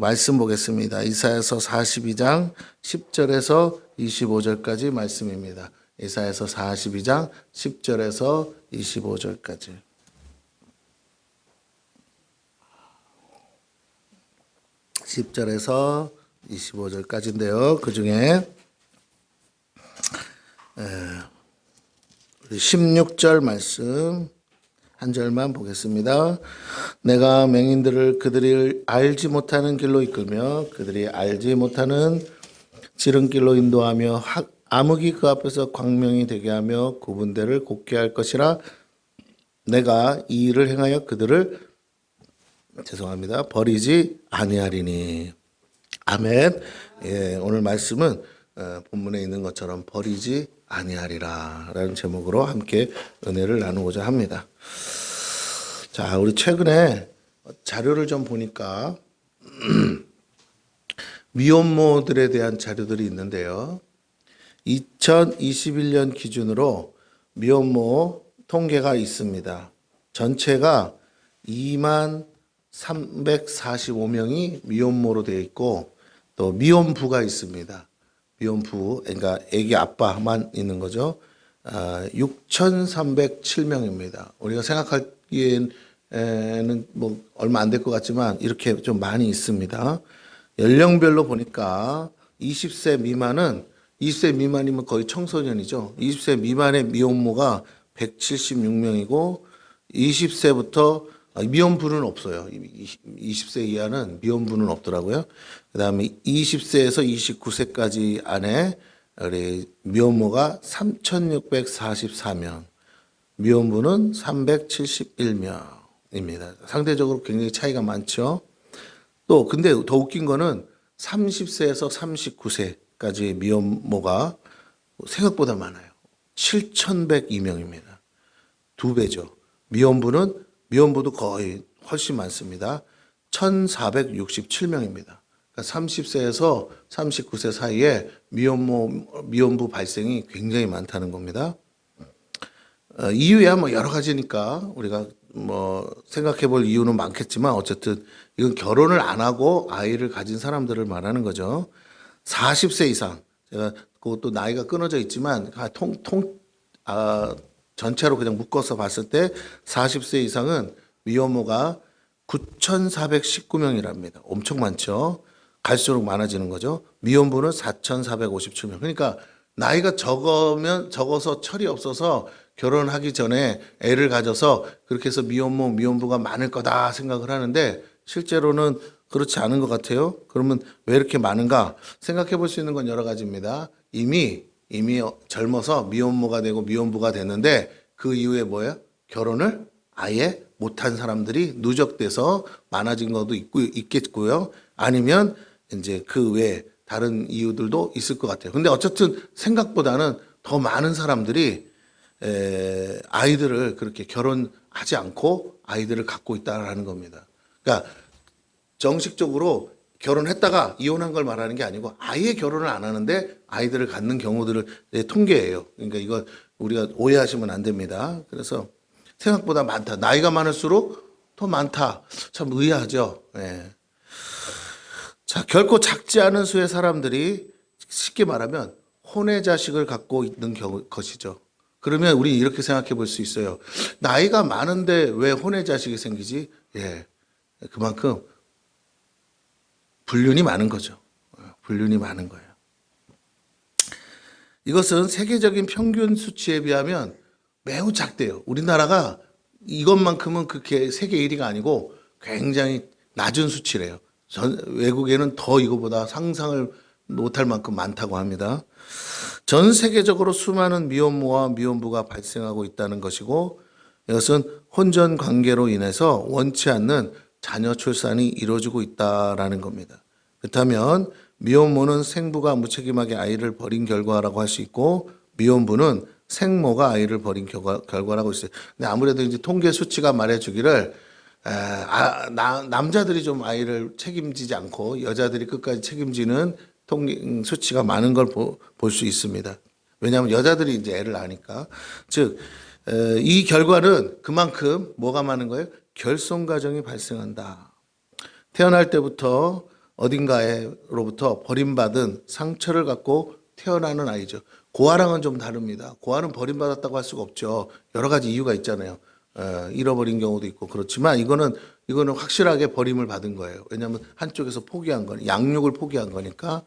말씀 보겠습니다. 이사야서 42장 10절에서 25절까지 말씀입니다. 이사야서 42장 10절에서 25절까지. (10절에서 25절까지인데요) 그 중에 16절 말씀 한 절만 보겠습니다. 내가 맹인들을 그들이 알지 못하는 길로 이끌며 그들이 알지 못하는 지름길로 인도하며 암흑이 그 앞에서 광명이 되게 하며 구분대를 곱게 할 것이라. 내가 이 일을 행하여 그들을 버리지 아니하리니. 아멘. 예, 오늘 말씀은 본문에 있는 것처럼 버리지 아니하리라 라는 제목으로 함께 은혜를 나누고자 합니다. 자, 우리 최근에 자료를 좀 보니까 미혼모들에 대한 자료들이 있는데요. 2021년 기준으로 미혼모 통계가 있습니다. 전체가 2만 345명이 미혼모로 되어 있고, 또 미혼부가 있습니다. 미혼부, 그러니까 아기 아빠만 있는 거죠. 6,307명입니다. 우리가 생각하기에는 뭐 얼마 안 될 것 같지만 이렇게 좀 많이 있습니다. 연령별로 보니까 20세 미만이면 거의 청소년이죠. 20세 미만의 미혼모가 176명이고 20세부터 미혼부는 없어요. 20세 이하는 미혼부는 없더라고요. 그 다음에 20세에서 29세까지 안에 우리 미혼모가 3,644명, 미혼부는 371명입니다. 상대적으로 굉장히 차이가 많죠. 또 근데 더 웃긴 거는 30세에서 39세까지 미혼모가 생각보다 많아요. 7,102명입니다. 2배죠. 미혼부도 거의 훨씬 많습니다. 1,467명입니다. 그러니까 30세에서 39세 사이에 미혼부 발생이 굉장히 많다는 겁니다. 이유야 뭐 여러 가지니까 우리가 뭐 생각해 볼 이유는 많겠지만, 어쨌든 이건 결혼을 안 하고 아이를 가진 사람들을 말하는 거죠. 40세 이상, 제가 그것도 나이가 끊어져 있지만 전체로 그냥 묶어서 봤을 때 40세 이상은 미혼모가 9,419명이랍니다. 엄청 많죠. 갈수록 많아지는 거죠. 미혼부는 4,457명. 그러니까 나이가 적어서 철이 없어서 결혼하기 전에 애를 가져서 그렇게 해서 미혼부가 많을 거다 생각을 하는데, 실제로는 그렇지 않은 것 같아요. 그러면 왜 이렇게 많은가 생각해 볼 수 있는 건 여러 가지입니다. 이미 젊어서 미혼모가 되고 미혼부가 됐는데, 그 이후에 뭐예요? 결혼을 아예 못한 사람들이 누적돼서 많아진 것도 있겠고요. 아니면 이제 그 외에 다른 이유들도 있을 것 같아요. 근데 어쨌든 생각보다는 더 많은 사람들이 아이들을 그렇게 결혼하지 않고 아이들을 갖고 있다라는 겁니다. 그러니까 정식적으로 결혼했다가 이혼한 걸 말하는 게 아니고 아예 결혼을 안 하는데 아이들을 갖는 경우들을 통계예요. 그러니까 이거 우리가 오해하시면 안 됩니다. 그래서 생각보다 많다. 나이가 많을수록 더 많다. 참 의아하죠. 네. 자, 결코 작지 않은 수의 사람들이 쉽게 말하면 혼외 자식을 갖고 있는 것이죠. 그러면 우리 이렇게 생각해 볼 수 있어요. 나이가 많은데 왜 혼외 자식이 생기지? 예, 그만큼 불륜이 많은 거죠. 불륜이 많은 거예요. 이것은 세계적인 평균 수치에 비하면 매우 작대요. 우리나라가 이것만큼은 그렇게 세계 1위가 아니고 굉장히 낮은 수치래요. 외국에는 더 이거보다 상상을 못할 만큼 많다고 합니다. 전 세계적으로 수많은 미혼모와 미혼부가 발생하고 있다는 것이고, 이것은 혼전 관계로 인해서 원치 않는 자녀 출산이 이루어지고 있다라는 겁니다. 그렇다면 미혼모는 생부가 무책임하게 아이를 버린 결과라고 할 수 있고, 미혼부는 생모가 아이를 버린 결과라고 할 수 있어요. 근데 아무래도 이제 통계 수치가 말해주기를 남자들이 좀 아이를 책임지지 않고 여자들이 끝까지 책임지는 수치가 많은 걸 볼 수 있습니다. 왜냐하면 여자들이 이제 애를 낳으니까. 즉, 이 결과는 그만큼 뭐가 많은 거예요? 결손 가정이 발생한다. 태어날 때부터 어딘가에로부터 버림받은 상처를 갖고 태어나는 아이죠. 고아랑은 좀 다릅니다. 고아는 버림받았다고 할 수가 없죠. 여러 가지 이유가 있잖아요. 잃어버린 경우도 있고 그렇지만 이거는 확실하게 버림을 받은 거예요. 왜냐하면 한쪽에서 포기한 거니 양육을 포기한 거니까.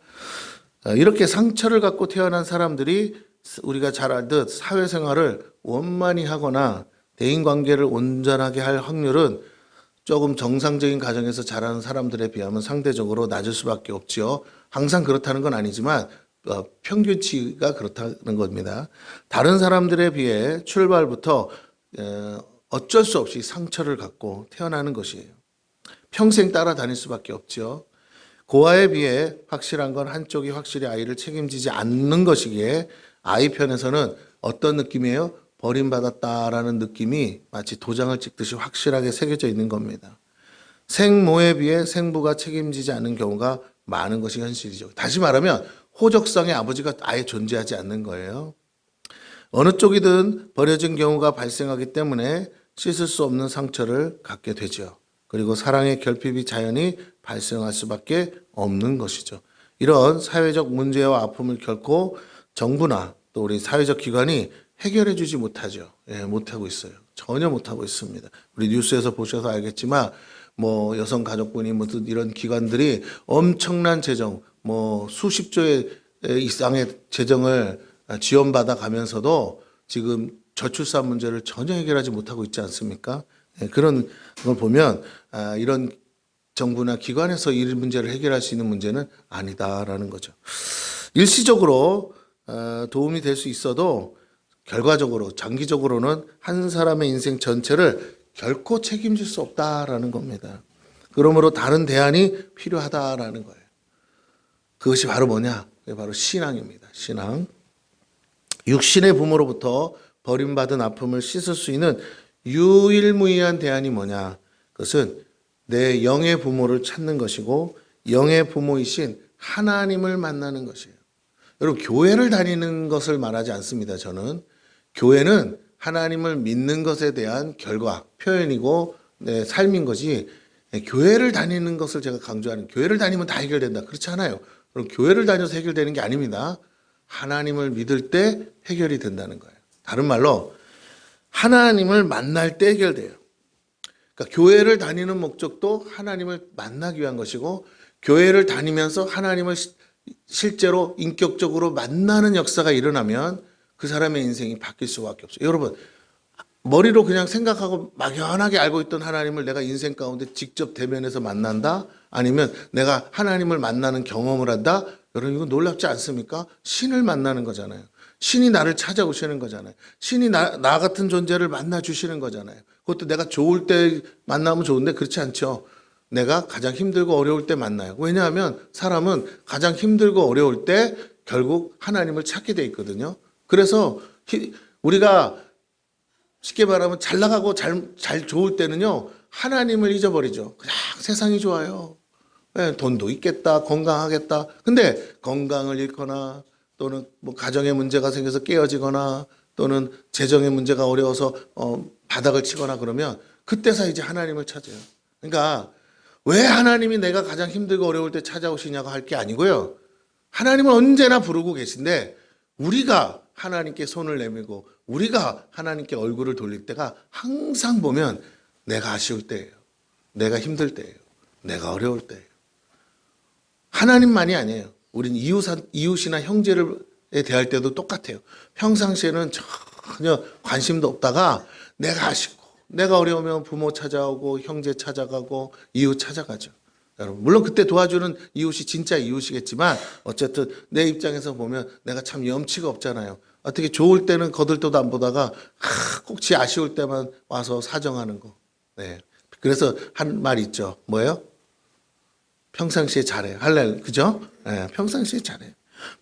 이렇게 상처를 갖고 태어난 사람들이 우리가 잘 알듯 사회생활을 원만히 하거나 대인관계를 온전하게 할 확률은 조금 정상적인 가정에서 자라는 사람들에 비하면 상대적으로 낮을 수밖에 없지요. 항상 그렇다는 건 아니지만 평균치가 그렇다는 겁니다. 다른 사람들에 비해 출발부터 어쩔 수 없이 상처를 갖고 태어나는 것이에요. 평생 따라다닐 수밖에 없죠. 고아에 비해 확실한 건 한쪽이 확실히 아이를 책임지지 않는 것이기에 아이 편에서는 어떤 느낌이에요? 버림받았다라는 느낌이 마치 도장을 찍듯이 확실하게 새겨져 있는 겁니다. 생모에 비해 생부가 책임지지 않는 경우가 많은 것이 현실이죠. 다시 말하면 호적상의 아버지가 아예 존재하지 않는 거예요. 어느 쪽이든 버려진 경우가 발생하기 때문에 씻을 수 없는 상처를 갖게 되죠. 그리고 사랑의 결핍이 자연히 발생할 수밖에 없는 것이죠. 이런 사회적 문제와 아픔을 결코 정부나 또 우리 사회적 기관이 해결해 주지 못하죠. 못하고 있어요. 전혀 못하고 있습니다. 우리 뉴스에서 보셔서 알겠지만 뭐 여성가족부니 무슨 이런 기관들이 엄청난 재정, 뭐 수십조의 이상의 재정을 지원받아 가면서도 지금 저출산 문제를 전혀 해결하지 못하고 있지 않습니까? 그런 걸 보면 이런 정부나 기관에서 이 문제를 해결할 수 있는 문제는 아니다라는 거죠. 일시적으로 도움이 될 수 있어도 결과적으로 장기적으로는 한 사람의 인생 전체를 결코 책임질 수 없다라는 겁니다. 그러므로 다른 대안이 필요하다라는 거예요. 그것이 바로 뭐냐? 그게 바로 신앙입니다. 신앙. 육신의 부모로부터 버림받은 아픔을 씻을 수 있는 유일무이한 대안이 뭐냐? 그것은 내 영의 부모를 찾는 것이고 영의 부모이신 하나님을 만나는 것이에요. 여러분, 교회를 다니는 것을 말하지 않습니다. 저는 교회는 하나님을 믿는 것에 대한 결과, 표현이고 삶인 것이, 교회를 다니는 것을 제가 강조하는, 교회를 다니면 다 해결된다. 그렇지 않아요. 그럼 교회를 다녀서 해결되는 게 아닙니다. 하나님을 믿을 때 해결이 된다는 거예요. 다른 말로 하나님을 만날 때 해결돼요. 그러니까 교회를 다니는 목적도 하나님을 만나기 위한 것이고, 교회를 다니면서 하나님을 실제로 인격적으로 만나는 역사가 일어나면 그 사람의 인생이 바뀔 수밖에 없어요. 여러분, 머리로 그냥 생각하고 막연하게 알고 있던 하나님을 내가 인생 가운데 직접 대면해서 만난다? 아니면 내가 하나님을 만나는 경험을 한다? 여러분, 이거 놀랍지 않습니까? 신을 만나는 거잖아요. 신이 나를 찾아오시는 거잖아요. 신이 나 같은 존재를 만나 주시는 거잖아요. 그것도 내가 좋을 때 만나면 좋은데 그렇지 않죠. 내가 가장 힘들고 어려울 때 만나요. 왜냐하면 사람은 가장 힘들고 어려울 때 결국 하나님을 찾게 돼 있거든요. 그래서 우리가 쉽게 말하면 잘 나가고 잘 좋을 때는요, 하나님을 잊어버리죠. 그냥 세상이 좋아요. 돈도 있겠다, 건강하겠다. 근데 건강을 잃거나 또는 뭐 가정에 문제가 생겨서 깨어지거나 또는 재정의 문제가 어려워서 바닥을 치거나 그러면 그때서 이제 하나님을 찾아요. 그러니까 왜 하나님이 내가 가장 힘들고 어려울 때 찾아오시냐고 할 게 아니고요. 하나님은 언제나 부르고 계신데 우리가 하나님께 손을 내밀고 우리가 하나님께 얼굴을 돌릴 때가 항상 보면 내가 아쉬울 때예요. 내가 힘들 때예요. 내가 어려울 때예요. 하나님만이 아니에요. 우린 이웃이나 형제를 대할 때도 똑같아요. 평상시에는 전혀 관심도 없다가 내가 아쉽고 내가 어려우면 부모 찾아오고 형제 찾아가고 이웃 찾아가죠. 여러분, 물론 그때 도와주는 이웃이 진짜 이웃이겠지만 어쨌든 내 입장에서 보면 내가 참 염치가 없잖아요. 어떻게 좋을 때는 거들떠도 안 보다가 꼭 지 아쉬울 때만 와서 사정하는 거. 네. 그래서 한 말 있죠. 뭐예요? 평상시에 잘해요. 할렐, 그죠? 네, 평상시에 잘해요.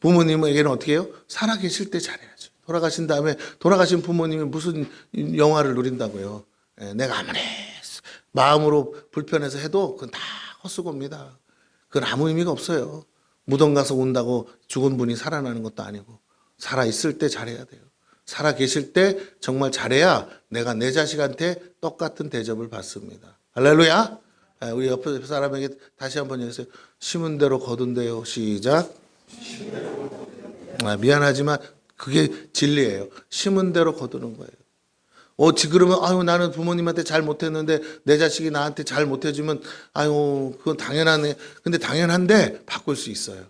부모님에게는 어떻게 해요? 살아계실 때 잘해야죠. 돌아가신 다음에 돌아가신 부모님이 무슨 영화를 누린다고요. 네, 내가 아무리 마음으로 불편해서 해도 그건 다 헛수고입니다. 그건 아무 의미가 없어요. 무덤 가서 운다고 죽은 분이 살아나는 것도 아니고 살아있을 때 잘해야 돼요. 살아계실 때 정말 잘해야 내가 내 자식한테 똑같은 대접을 받습니다. 할렐루야. 우리 옆에 사람에게 다시 한번 얘기해주세요. 심은 대로 거둔 대요. 시작. 미안하지만 그게 진리예요. 심은 대로 거두는 거예요. 그러면, 아유, 나는 부모님한테 잘 못했는데 내 자식이 나한테 잘 못해주면, 아유, 그건 당연하네. 근데 당연한데 바꿀 수 있어요.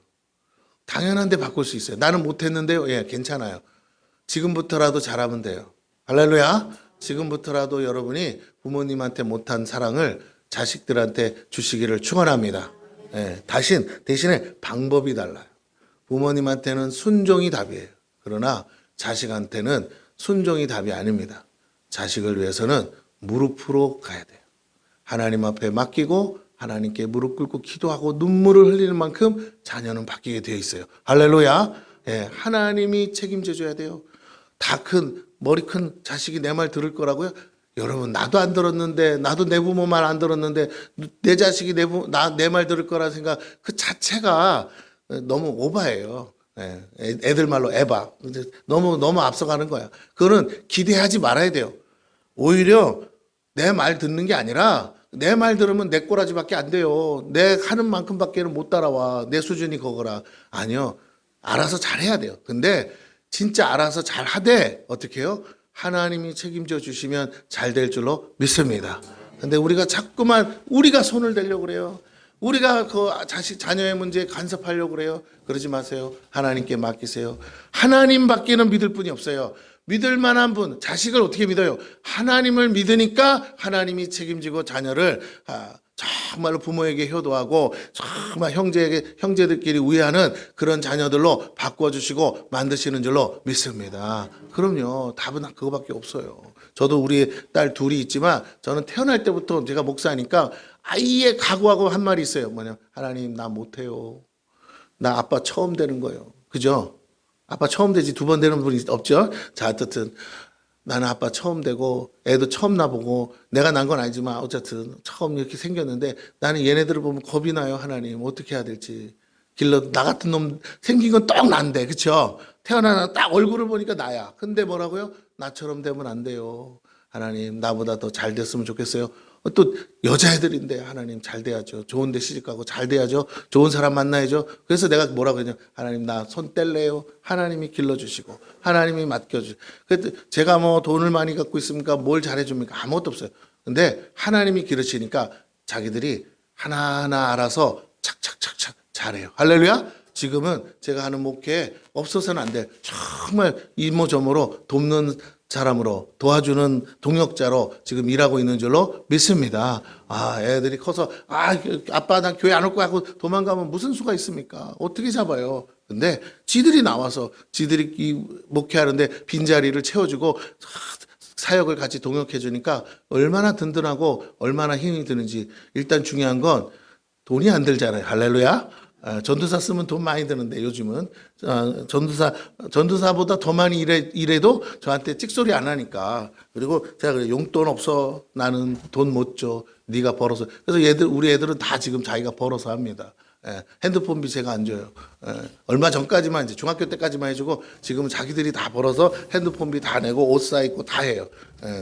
당연한데 바꿀 수 있어요. 나는 못했는데요. 예, 괜찮아요. 지금부터라도 잘하면 돼요. 할렐루야. 지금부터라도 여러분이 부모님한테 못한 사랑을 자식들한테 주시기를 축원합니다. 예, 대신에 방법이 달라요. 부모님한테는 순종이 답이에요. 그러나 자식한테는 순종이 답이 아닙니다. 자식을 위해서는 무릎으로 가야 돼요. 하나님 앞에 맡기고 하나님께 무릎 꿇고 기도하고 눈물을 흘리는 만큼 자녀는 바뀌게 되어 있어요. 할렐루야. 예, 하나님이 책임져 줘야 돼요. 머리 큰 자식이 내 말 들을 거라고요? 여러분, 나도 안 들었는데, 나도 내 부모 말 안 들었는데 내 자식이 내 말 들을 거라 생각, 그 자체가 너무 오바예요. 예, 애들 말로 에바. 너무 앞서가는 거야. 그거는 기대하지 말아야 돼요. 오히려 내 말 듣는 게 아니라 내 말 들으면 내 꼬라지밖에 안 돼요. 내 하는 만큼밖에는 못 따라와. 내 수준이 그거라. 아니요. 알아서 잘해야 돼요. 근데 진짜 알아서 잘하되 어떻게 해요? 하나님이 책임져 주시면 잘 될 줄로 믿습니다. 근데 우리가 자꾸만 우리가 손을 대려고 그래요. 우리가 그 자녀의 문제에 간섭하려고 그래요. 그러지 마세요. 하나님께 맡기세요. 하나님밖에는 믿을 분이 없어요. 믿을 만한 분, 자식을 어떻게 믿어요? 하나님을 믿으니까 하나님이 책임지고 자녀를 정말로 부모에게 효도하고 정말 형제들끼리 우애하는 그런 자녀들로 바꿔주시고 만드시는 줄로 믿습니다. 그럼요. 답은 그거밖에 없어요. 저도 우리 딸 둘이 있지만 저는 태어날 때부터 제가 목사니까 아예 각오하고 한 말이 있어요. 뭐냐? 하나님, 나 못해요. 나 아빠 처음 되는 거예요. 그죠? 아빠 처음 되지 두 번 되는 분이 없죠? 자, 어쨌든 나는 아빠 처음 되고 애도 처음 나보고 내가 난 건 아니지만 어쨌든 처음 이렇게 생겼는데 나는 얘네들을 보면 겁이 나요. 하나님, 어떻게 해야 될지. 나 같은 놈 생긴 건 딱 난데, 그쵸? 태어나는 딱 얼굴을 보니까 나야. 근데 뭐라고요? 나처럼 되면 안 돼요. 하나님, 나보다 더 잘 됐으면 좋겠어요. 또 여자애들인데 하나님 잘 돼야죠. 좋은 데 시집가고 잘 돼야죠. 좋은 사람 만나야죠. 그래서 내가 뭐라고 그러냐? 하나님, 나 손 뗄래요. 하나님이 길러주시고 하나님이 맡겨주시고. 그래서 제가 뭐 돈을 많이 갖고 있습니까? 뭘 잘해줍니까? 아무것도 없어요. 근데 하나님이 기르시니까 자기들이 하나하나 알아서 착착착착 잘해요. 할렐루야. 지금은 제가 하는 목회에 없어서는 안 돼. 정말 이모저모로 돕는 사람으로, 도와주는 동역자로 지금 일하고 있는 줄로 믿습니다. 애들이 커서 아빠 나 교회 안 올 거야 하고 도망가면 무슨 수가 있습니까? 어떻게 잡아요? 근데 지들이 나와서 지들이 이 목회하는데 빈자리를 채워주고 사역을 같이 동역해 주니까 얼마나 든든하고 얼마나 힘이 드는지. 일단 중요한 건 돈이 안 들잖아요. 할렐루야. 전도사 쓰면 돈 많이 드는데 요즘은 전도사보다 더 많이 일해도 저한테 찍소리 안 하니까. 그리고 제가 그래, 용돈 없어. 나는 돈 못 줘. 네가 벌어서. 그래서 우리 애들은 다 지금 자기가 벌어서 합니다. 핸드폰비 제가 안 줘요. 얼마 전까지만 이제 중학교 때까지만 해주고 지금은 자기들이 다 벌어서 핸드폰비 다 내고 옷 사입고 다 해요.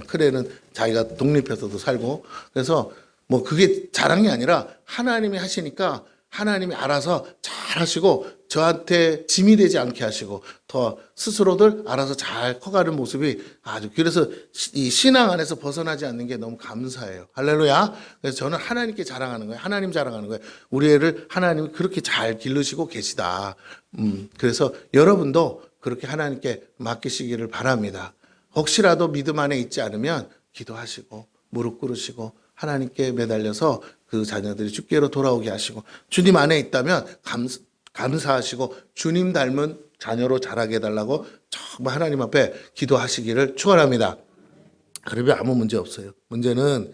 큰애는 자기가 독립해서도 살고. 그래서 뭐 그게 자랑이 아니라 하나님이 하시니까 하나님이 알아서 잘 하시고 저한테 짐이 되지 않게 하시고 더 스스로들 알아서 잘 커가는 모습이 아주, 그래서 이 신앙 안에서 벗어나지 않는 게 너무 감사해요. 할렐루야. 그래서 저는 하나님께 자랑하는 거예요. 하나님 자랑하는 거예요. 우리 애를 하나님이 그렇게 잘 기르시고 계시다. 그래서 여러분도 그렇게 하나님께 맡기시기를 바랍니다. 혹시라도 믿음 안에 있지 않으면 기도하시고 무릎 꿇으시고 하나님께 매달려서 그 자녀들이 주께로 돌아오게 하시고, 주님 안에 있다면 감사하시고 주님 닮은 자녀로 자라게 해달라고 정말 하나님 앞에 기도하시기를 축원합니다. 그러면 아무 문제 없어요. 문제는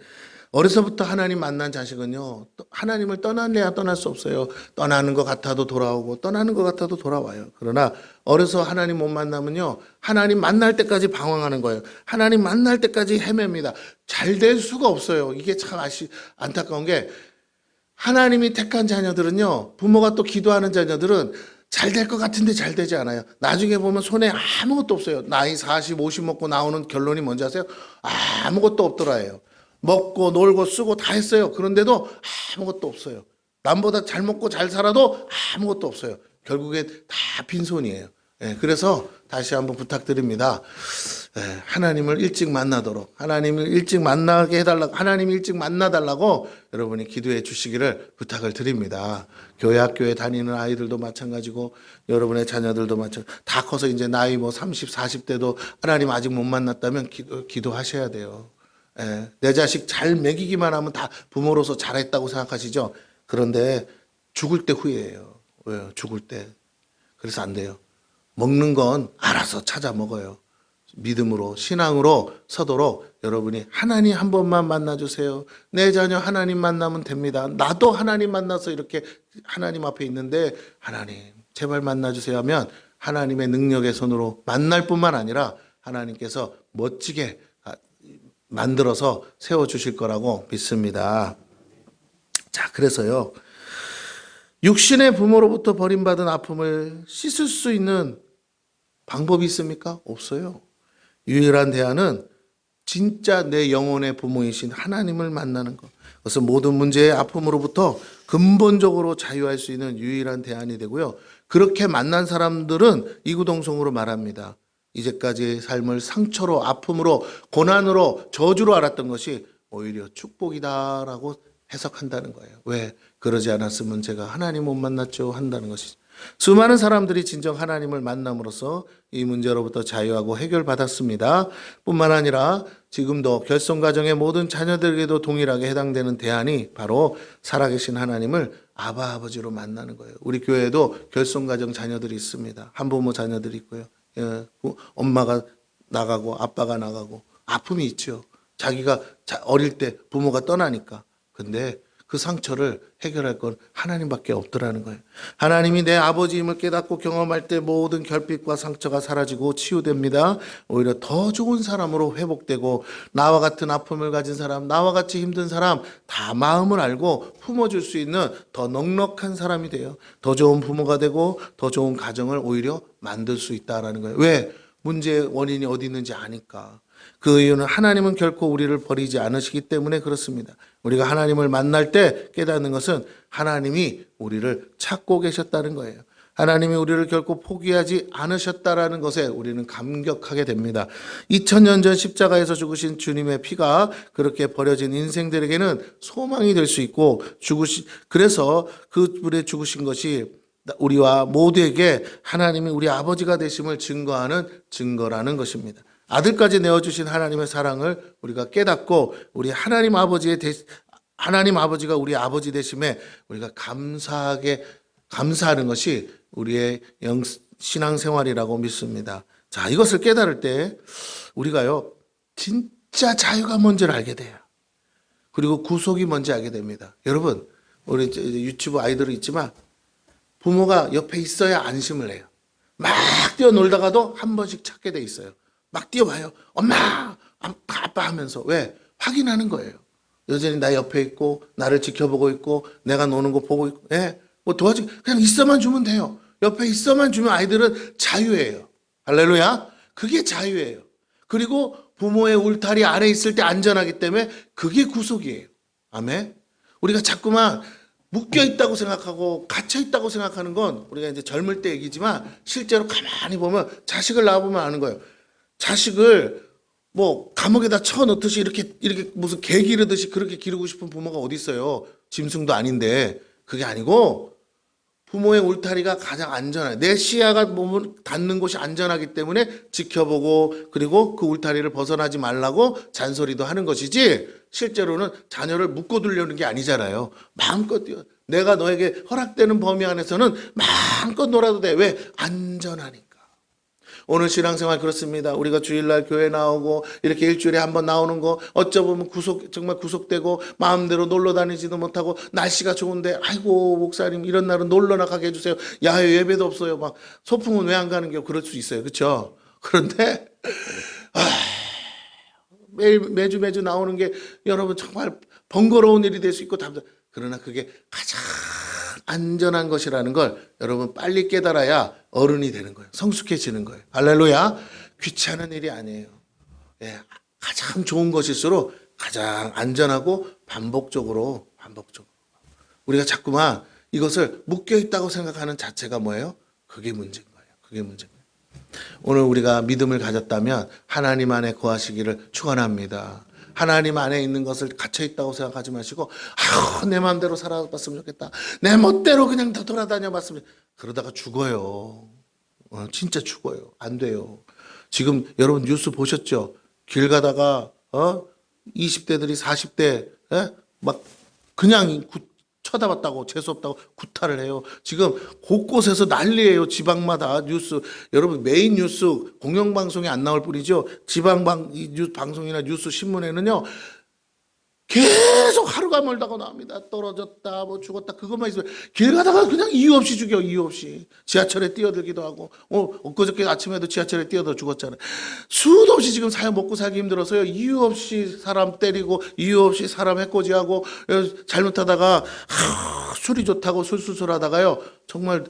어려서부터 하나님 만난 자식은요, 하나님을 떠날래야 떠날 수 없어요. 떠나는 것 같아도 돌아오고 떠나는 것 같아도 돌아와요. 그러나 어려서 하나님 못 만나면요, 하나님 만날 때까지 방황하는 거예요. 하나님 만날 때까지 헤맵니다. 잘 될 수가 없어요. 이게 참 안타까운 게, 하나님이 택한 자녀들은요, 부모가 또 기도하는 자녀들은 잘 될 것 같은데 잘 되지 않아요. 나중에 보면 손에 아무것도 없어요. 나이 40, 50 먹고 나오는 결론이 뭔지 아세요? 아무것도 없더라예요. 먹고 놀고 쓰고 다 했어요. 그런데도 아무것도 없어요. 남보다 잘 먹고 잘 살아도 아무것도 없어요. 결국에 다 빈손이에요. 예, 그래서 다시 한번 부탁드립니다. 예, 하나님을 일찍 만나도록, 하나님을 일찍 만나게 해달라고, 하나님 일찍 만나달라고 여러분이 기도해 주시기를 부탁을 드립니다. 교회 학교에 다니는 아이들도 마찬가지고 여러분의 자녀들도 마찬가지고 다 커서 이제 나이 뭐 30, 40대도 하나님 아직 못 만났다면 기도하셔야 돼요. 예, 내 자식 잘 먹이기만 하면 다 부모로서 잘했다고 생각하시죠? 그런데 죽을 때 후회해요. 왜요? 죽을 때. 그래서 안 돼요. 먹는 건 알아서 찾아 먹어요. 믿음으로, 신앙으로 서도록 여러분이 하나님 한 번만 만나주세요. 내 자녀 하나님 만나면 됩니다. 나도 하나님 만나서 이렇게 하나님 앞에 있는데 하나님 제발 만나주세요 하면 하나님의 능력의 손으로 만날 뿐만 아니라 하나님께서 멋지게 만들어서 세워주실 거라고 믿습니다. 자, 그래서요. 육신의 부모로부터 버림받은 아픔을 씻을 수 있는 방법이 있습니까? 없어요. 유일한 대안은 진짜 내 영혼의 부모이신 하나님을 만나는 것. 그래서 모든 문제의 아픔으로부터 근본적으로 자유할 수 있는 유일한 대안이 되고요. 그렇게 만난 사람들은 이구동성으로 말합니다. 이제까지의 삶을 상처로, 아픔으로, 고난으로, 저주로 알았던 것이 오히려 축복이다라고 해석한다는 거예요. 왜? 그러지 않았으면 제가 하나님 못 만났죠 한다는 것이죠. 수많은 사람들이 진정 하나님을 만남으로써 이 문제로부터 자유하고 해결받았습니다. 뿐만 아니라 지금도 결손가정의 모든 자녀들에게도 동일하게 해당되는 대안이 바로 살아계신 하나님을 아바 아버지로 만나는 거예요. 우리 교회에도 결손가정 자녀들이 있습니다. 한부모 자녀들이 있고요. 예, 엄마가 나가고 아빠가 나가고 아픔이 있죠. 자기가 어릴 때 부모가 떠나니까. 근데 그 상처를 해결할 건 하나님밖에 없더라는 거예요. 하나님이 내 아버지임을 깨닫고 경험할 때 모든 결핍과 상처가 사라지고 치유됩니다. 오히려 더 좋은 사람으로 회복되고 나와 같은 아픔을 가진 사람, 나와 같이 힘든 사람 다 마음을 알고 품어줄 수 있는 더 넉넉한 사람이 돼요. 더 좋은 부모가 되고 더 좋은 가정을 오히려 만들 수 있다는 거예요. 왜? 문제의 원인이 어디 있는지 아니까. 그 이유는 하나님은 결코 우리를 버리지 않으시기 때문에 그렇습니다. 우리가 하나님을 만날 때 깨닫는 것은 하나님이 우리를 찾고 계셨다는 거예요. 하나님이 우리를 결코 포기하지 않으셨다라는 것에 우리는 감격하게 됩니다. 2000년 전 십자가에서 죽으신 주님의 피가 그렇게 버려진 인생들에게는 소망이 될 수 있고 그래서 그분의 죽으신 것이 우리와 모두에게 하나님이 우리 아버지가 되심을 증거하는 증거라는 것입니다. 아들까지 내어주신 하나님의 사랑을 우리가 깨닫고 우리 하나님 아버지가 우리 아버지 되심에 우리가 감사하는 것이 우리의 신앙생활이라고 믿습니다. 자, 이것을 깨달을 때 우리가요 진짜 자유가 뭔지를 알게 돼요. 그리고 구속이 뭔지 알게 됩니다. 여러분, 우리 유치부 아이들은 있지만 부모가 옆에 있어야 안심을 해요. 막 뛰어놀다가도 한 번씩 찾게 돼 있어요. 막 뛰어와요. 엄마, 아빠 하면서. 왜? 확인하는 거예요. 여전히 나 옆에 있고 나를 지켜보고 있고 내가 노는 거 보고 있고, 예, 뭐 그냥 있어만 주면 돼요. 옆에 있어만 주면 아이들은 자유예요. 할렐루야. 그게 자유예요. 그리고 부모의 울타리 아래 있을 때 안전하기 때문에 그게 구속이에요. 아멘. 우리가 자꾸만 묶여 있다고 생각하고 갇혀 있다고 생각하는 건 우리가 이제 젊을 때 얘기지만 실제로 가만히 보면 자식을 낳아보면 아는 거예요. 자식을 뭐 감옥에다 쳐넣듯이 이렇게 무슨 개 기르듯이 그렇게 기르고 싶은 부모가 어디 있어요? 짐승도 아닌데. 그게 아니고 부모의 울타리가 가장 안전해요. 내 시야가 몸을 닿는 곳이 안전하기 때문에 지켜보고 그리고 그 울타리를 벗어나지 말라고 잔소리도 하는 것이지 실제로는 자녀를 묶어두려는 게 아니잖아요. 마음껏 뛰어. 내가 너에게 허락되는 범위 안에서는 마음껏 놀아도 돼. 왜? 안전하니까. 오늘 신앙생활 그렇습니다. 우리가 주일날 교회 나오고 이렇게 일주일에 한 번 나오는 거 어쩌면 정말 구속되고 마음대로 놀러 다니지도 못하고 날씨가 좋은데 아이고 목사님 이런 날은 놀러 나가게 해주세요. 야외 예배도 없어요. 막 소풍은 왜 안 가는 게 그럴 수 있어요. 그렇죠? 그런데 매주 나오는 게 여러분 정말 번거로운 일이 될 수 있고 그러나 그게 가장 안전한 것이라는 걸 여러분 빨리 깨달아야 어른이 되는 거예요. 성숙해지는 거예요. 할렐루야. 귀찮은 일이 아니에요. 예, 가장 좋은 것일수록 가장 안전하고 반복적으로. 우리가 자꾸만 이것을 묶여 있다고 생각하는 자체가 뭐예요? 그게 문제인 거예요. 그게 문제인 거예요. 오늘 우리가 믿음을 가졌다면 하나님 안에 거하시기를 축원합니다. 하나님 안에 있는 것을 갇혀 있다고 생각하지 마시고 내 마음대로 살아봤으면 좋겠다. 내 멋대로 그냥 다 돌아다녀 봤으면 그러다가 죽어요. 진짜 죽어요. 안 돼요. 지금 여러분 뉴스 보셨죠? 길 가다가 20대들이 40대 막 그냥 쳐다봤다고 재수없다고 구타를 해요. 지금 곳곳에서 난리예요. 지방마다 뉴스. 여러분 메인 뉴스 공영방송이 안 나올 뿐이죠. 방송이나 뉴스 신문에는요. 계속 하루가 멀다고 나옵니다. 떨어졌다, 뭐 죽었다, 그것만 있으면 길 가다가 그냥 이유 없이 죽여, 이유 없이. 지하철에 뛰어들기도 하고, 엊그저께 아침에도 지하철에 뛰어들어 죽었잖아요. 수도 없이 지금 먹고 살기 힘들어서요. 이유 없이 사람 때리고, 이유 없이 사람 해코지하고, 잘못하다가, 술이 좋다고 술수술하다가요. 정말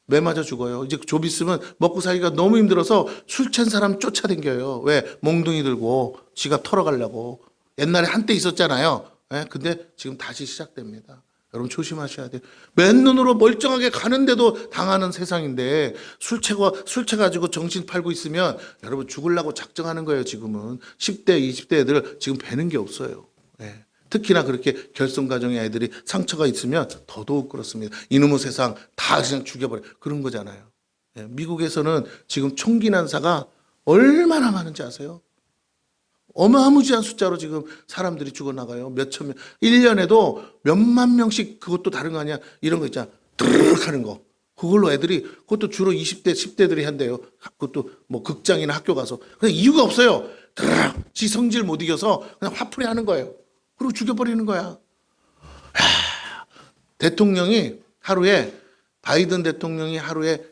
매 맞아 죽어요. 이제 좀 있으면 먹고 살기가 너무 힘들어서 술 취한 사람 쫓아댕겨요. 왜? 몽둥이 들고 지갑 털어가려고. 옛날에 한때 있었잖아요. 근데 지금 다시 시작됩니다. 여러분 조심하셔야 돼요. 맨눈으로 멀쩡하게 가는데도 당하는 세상인데 술 채가지고 정신 팔고 있으면 여러분 죽으려고 작정하는 거예요. 지금은 10대, 20대 애들 지금 배는 게 없어요. 특히나 그렇게 결손가정의 애들이 상처가 있으면 더더욱 그렇습니다. 이놈의 세상 다 그냥 죽여버려. 그런 거잖아요. 미국에서는 지금 총기 난사가 얼마나 많은지 아세요? 어마무지한 숫자로 지금 사람들이 죽어나가요. 몇천 명. 1년에도 몇만 명씩 그것도 다른 거 아니야. 이런 거 있잖아. 드르륵 하는 거. 그걸로 애들이 그것도 주로 20대, 10대들이 한대요. 그것도 뭐 극장이나 학교 가서. 그냥 이유가 없어요. 드르륵. 지 성질 못 이겨서 그냥 화풀이 하는 거예요. 그리고 죽여버리는 거야. 바이든 대통령이 하루에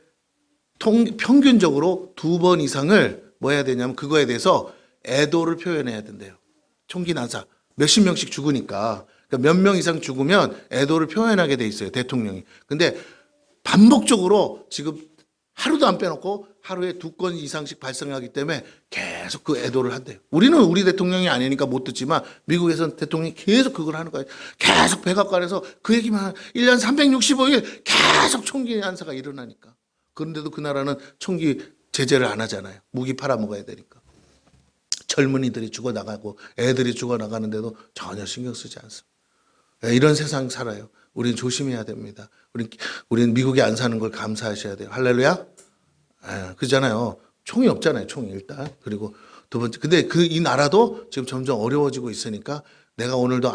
평균적으로 2번 이상을 뭐 해야 되냐면 그거에 대해서 애도를 표현해야 된대요. 총기 난사. 몇십 명씩 죽으니까. 그러니까 몇 명 이상 죽으면 애도를 표현하게 돼 있어요. 대통령이. 근데 반복적으로 지금 하루도 안 빼놓고 하루에 2건 이상씩 발생하기 때문에 계속 그 애도를 한대요. 우리는 우리 대통령이 아니니까 못 듣지만 미국에서는 대통령이 계속 그걸 하는 거예요. 계속 백악관에서 그 얘기만 1년 365일 계속 총기 난사가 일어나니까. 그런데도 그 나라는 총기 제재를 안 하잖아요. 무기 팔아먹어야 되니까. 젊은이들이 죽어나가고 애들이 죽어나가는데도 전혀 신경 쓰지 않습니다. 이런 세상 살아요. 우리는 조심해야 됩니다. 우리는 미국에 안 사는 걸 감사하셔야 돼요. 할렐루야? 그잖아요. 총이 없잖아요. 총이 일단. 그리고 두 번째. 근데 이 나라도 지금 점점 어려워지고 있으니까 내가 오늘도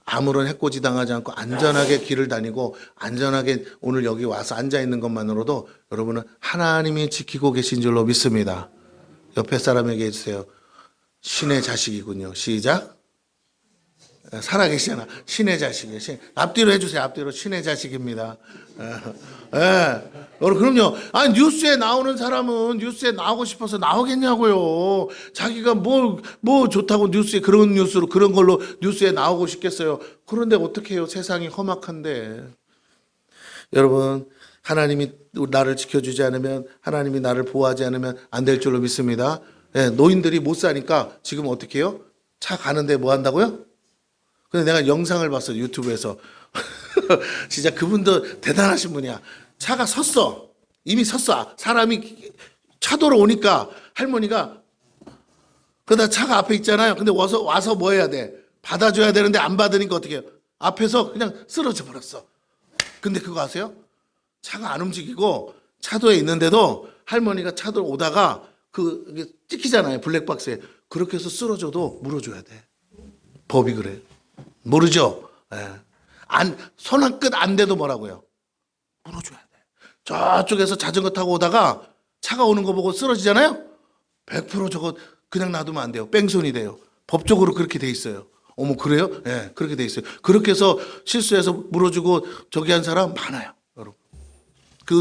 아무런 해코지 당하지 않고 안전하게 길을 다니고 안전하게 오늘 여기 와서 앉아 있는 것만으로도 여러분은 하나님이 지키고 계신 줄로 믿습니다. 옆에 사람에게 해주세요. 신의 자식이군요. 시작. 살아계시잖아. 신의 자식이에요. 앞뒤로 해주세요. 앞뒤로 신의 자식입니다. 그럼요. 아니, 뉴스에 나오는 사람은 뉴스에 나오고 싶어서 나오겠냐고요. 자기가 뭐 좋다고 뉴스에 그런 뉴스로 그런 걸로 뉴스에 나오고 싶겠어요. 그런데 어떻게 해요? 세상이 험악한데. 여러분, 하나님이 나를 지켜주지 않으면, 하나님이 나를 보호하지 않으면 안 될 줄로 믿습니다. 노인들이 못 사니까 지금 어떻게 해요? 차 가는데 뭐 한다고요? 근데 내가 영상을 봤어요. 유튜브에서. 진짜 그분도 대단하신 분이야. 차가 섰어. 이미 섰어. 사람이 차도로 오니까 할머니가 그러다 차가 앞에 있잖아요. 근데 와서 뭐 해야 돼? 받아줘야 되는데 안 받으니까 어떻게 해요? 앞에서 그냥 쓰러져 버렸어. 근데 그거 아세요? 차가 안 움직이고 차도에 있는데도 할머니가 차도로 오다가 이게 찍히잖아요. 블랙박스에. 그렇게 해서 쓰러져도 물어줘야 돼. 법이 그래. 모르죠? 손 한 끝 안 돼도 뭐라고요? 물어줘야 돼. 저쪽에서 자전거 타고 오다가 차가 오는 거 보고 쓰러지잖아요? 100% 저거 그냥 놔두면 안 돼요. 뺑소니 돼요. 법적으로 그렇게 돼 있어요. 어머, 그래요? 그렇게 돼 있어요. 그렇게 해서 실수해서 물어주고 저기 한 사람 많아요. 여러분.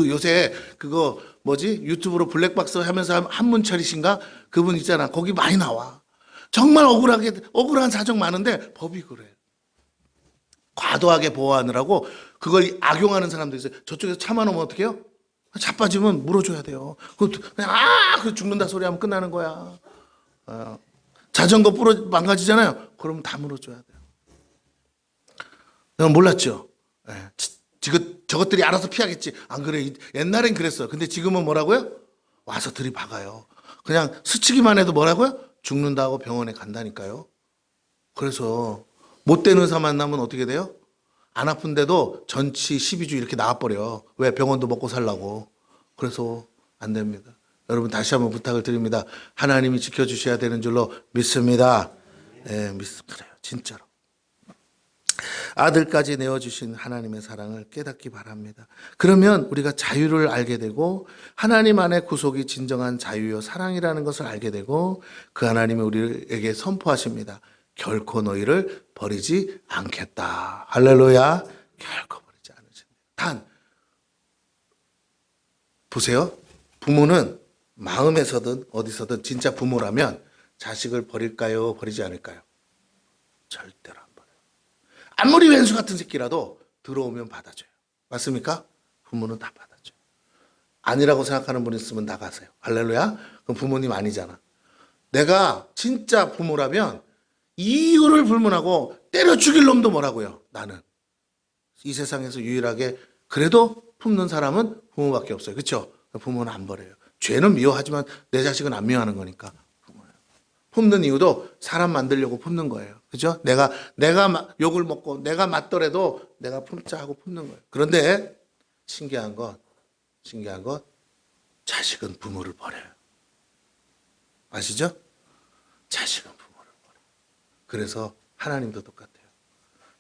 요새 그거 유튜브로 블랙박스 하면서 한문철이신가? 그분 있잖아. 거기 많이 나와. 정말 억울한 사정 많은데 법이 그래. 과도하게 보호하느라고 그걸 악용하는 사람도 있어요. 저쪽에서 차만 오면 어떻게 해요? 자빠지면 물어줘야 돼요. 그냥 그래서 죽는다 소리 하면 끝나는 거야. 자전거 망가지잖아요. 그럼 다 물어줘야 돼요. 여러분 몰랐죠? 예. 저것들이 알아서 피하겠지. 안 그래? 옛날엔 그랬어요. 근데 지금은 뭐라고요? 와서 들이박아요. 그냥 스치기만 해도 뭐라고요? 죽는다고 병원에 간다니까요. 그래서 못된 의사 만나면 어떻게 돼요? 안 아픈데도 전치 12주 이렇게 나와버려. 왜? 병원도 먹고 살라고. 그래서 안 됩니다. 여러분 다시 한번 부탁을 드립니다. 하나님이 지켜주셔야 되는 줄로 믿습니다. 네, 믿습니다. 진짜로. 아들까지 내어주신 하나님의 사랑을 깨닫기 바랍니다. 그러면 우리가 자유를 알게 되고 하나님 안에 구속이 진정한 자유요 사랑이라는 것을 알게 되고 그 하나님이 우리에게 선포하십니다. 결코 너희를 버리지 않겠다. 할렐루야. 결코 버리지 않으신다. 단 보세요. 부모는 마음에서든 어디서든 진짜 부모라면 자식을 버릴까요? 버리지 않을까요? 절대로 안 버려요. 아무리 왼수 같은 새끼라도 들어오면 받아줘요. 맞습니까? 부모는 다 받아줘요. 아니라고 생각하는 분 있으면 나가세요. 할렐루야. 그럼 부모님 아니잖아. 내가 진짜 부모라면 이유를 불문하고 때려 죽일 놈도 뭐라고요. 나는 이 세상에서 유일하게 그래도 품는 사람은 부모밖에 없어요. 그렇죠? 부모는 안 버려요. 죄는 미워하지만 내 자식은 안 미워하는 거니까. 품는 이유도 사람 만들려고 품는 거예요. 그죠? 내가 욕을 먹고 내가 맞더라도 내가 품자 하고 품는 거예요. 그런데 신기한 건 자식은 부모를 버려요. 아시죠? 자식은 부모를 버려요. 그래서 하나님도 똑같아요.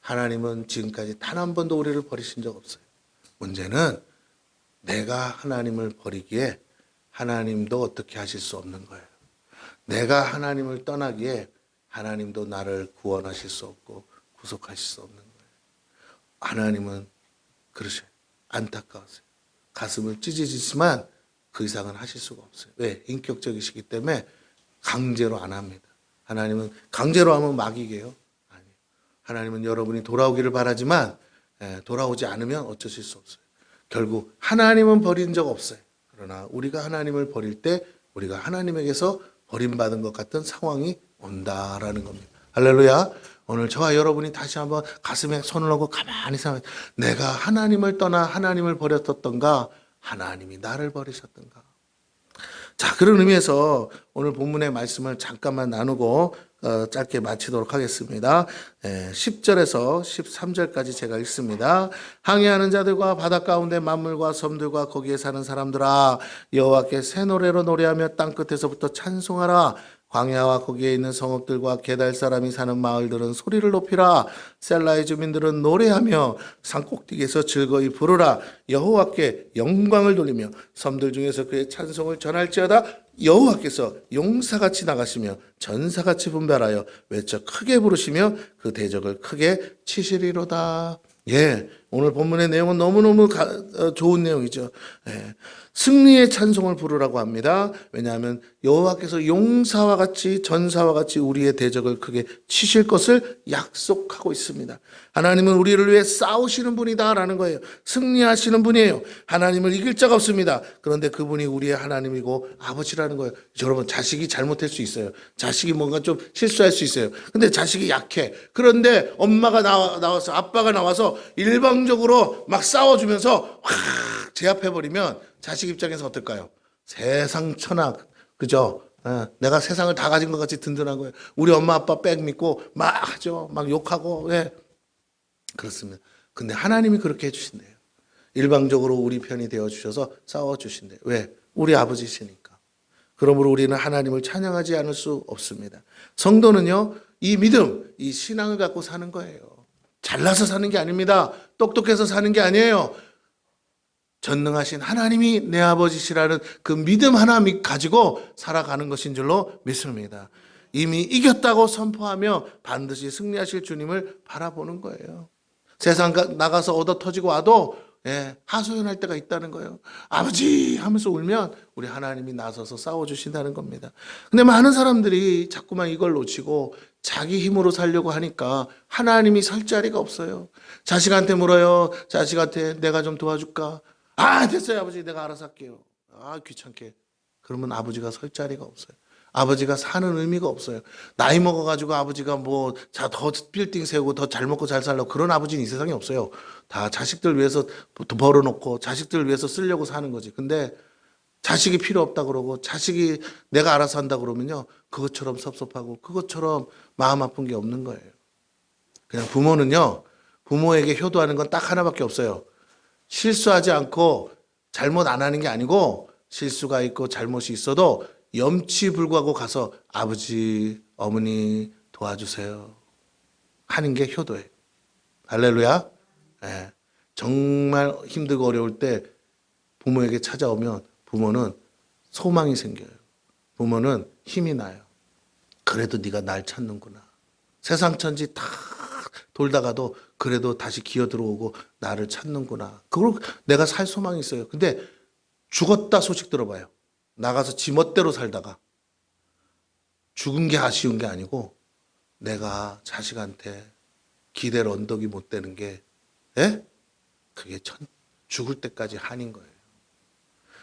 하나님은 지금까지 단 한 번도 우리를 버리신 적 없어요. 문제는 내가 하나님을 버리기에 하나님도 어떻게 하실 수 없는 거예요. 내가 하나님을 떠나기에 하나님도 나를 구원하실 수 없고 구속하실 수 없는 거예요. 하나님은 그러셔요. 안타까우세요. 가슴을 찢어지지만 그 이상은 하실 수가 없어요. 왜? 인격적이시기 때문에 강제로 안 합니다. 하나님은 강제로 하면 막이게요. 아니에요. 하나님은 여러분이 돌아오기를 바라지만 돌아오지 않으면 어쩌실 수 없어요. 결국 하나님은 버린 적 없어요. 그러나 우리가 하나님을 버릴 때 우리가 하나님에게서 버림받은 것 같은 상황이 온다라는 겁니다. 할렐루야. 오늘 저와 여러분이 다시 한번 가슴에 손을 얹고 가만히 생각해. 내가 하나님을 떠나 하나님을 버렸었던가 하나님이 나를 버리셨던가. 자, 그런 의미에서 오늘 본문의 말씀을 잠깐만 나누고 짧게 마치도록 하겠습니다. 10절에서 13절까지 제가 읽습니다. 항해하는 자들과 바다 가운데 만물과 섬들과 거기에 사는 사람들아 여호와께 새 노래로 노래하며 땅끝에서부터 찬송하라. 광야와 거기에 있는 성읍들과 게달 사람이 사는 마을들은 소리를 높이라. 셀라의 주민들은 노래하며 산꼭대기에서 즐거이 부르라. 여호와께 영광을 돌리며 섬들 중에서 그의 찬송을 전할지어다. 여호와께서 용사같이 나가시며 전사같이 분별하여 외쳐 크게 부르시며 그 대적을 크게 치시리로다. 예, 오늘 본문의 내용은 너무너무 좋은 내용이죠. 예, 승리의 찬송을 부르라고 합니다. 왜냐하면 여호와께서 용사와 같이 전사와 같이 우리의 대적을 크게 치실 것을 약속하고 있습니다. 하나님은 우리를 위해 싸우시는 분이다라는 거예요. 승리하시는 분이에요. 하나님을 이길 자가 없습니다. 그런데 그분이 우리의 하나님이고 아버지라는 거예요. 여러분 자식이 잘못할 수 있어요. 자식이 뭔가 좀 실수할 수 있어요. 근데 자식이 약해. 그런데 엄마가 나와서 아빠가 나와서 일방적으로 막 싸워주면서 확 제압해버리면 자식 입장에서 어떨까요? 세상 천악, 그죠? 내가 세상을 다 가진 것 같이 든든한 거예요. 우리 엄마 아빠 백 믿고 막 하죠. 막 욕하고. 예. 그렇습니다. 근데 하나님이 그렇게 해주신대요. 일방적으로 우리 편이 되어주셔서 싸워주신대요. 왜? 우리 아버지시니까. 그러므로 우리는 하나님을 찬양하지 않을 수 없습니다. 성도는요, 이 믿음, 이 신앙을 갖고 사는 거예요. 잘나서 사는 게 아닙니다. 똑똑해서 사는 게 아니에요. 전능하신 하나님이 내 아버지시라는 그 믿음 하나 가지고 살아가는 것인 줄로 믿습니다. 이미 이겼다고 선포하며 반드시 승리하실 주님을 바라보는 거예요. 세상 나가서 얻어 터지고 와도 하소연할 때가 있다는 거예요. 아버지 하면서 울면 우리 하나님이 나서서 싸워주신다는 겁니다. 근데 많은 사람들이 자꾸만 이걸 놓치고 자기 힘으로 살려고 하니까 하나님이 설 자리가 없어요. 자식한테 물어요. 자식한테 내가 좀 도와줄까? 아, 됐어요 아버지, 내가 알아서 할게요. 아, 귀찮게. 그러면 아버지가 설 자리가 없어요. 아버지가 사는 의미가 없어요. 나이 먹어가지고 아버지가 뭐, 더 빌딩 세우고 더 잘 먹고 잘 살려고 그런 아버지는 이 세상에 없어요. 다 자식들 위해서 벌어놓고 자식들 위해서 쓰려고 사는 거지. 근데 자식이 필요 없다 그러고 자식이 내가 알아서 한다 그러면요. 그것처럼 섭섭하고 그것처럼 마음 아픈 게 없는 거예요. 그냥 부모는요. 부모에게 효도하는 건 딱 하나밖에 없어요. 실수하지 않고 잘못 안 하는 게 아니고 실수가 있고 잘못이 있어도 염치불구하고 가서 아버지, 어머니 도와주세요 하는 게 효도예요. 할렐루야. 예. 정말 힘들고 어려울 때 부모에게 찾아오면 부모는 소망이 생겨요. 부모는 힘이 나요. 그래도 네가 날 찾는구나. 세상 천지 다 돌다가도 그래도 다시 기어 들어오고 나를 찾는구나. 그걸 내가 살 소망이 있어요. 근데 죽었다 소식 들어봐요. 나가서 지멋대로 살다가 죽은 게 아쉬운 게 아니고 내가 자식한테 기댈 언덕이 못 되는 게 예? 그게 죽을 때까지 한인 거예요.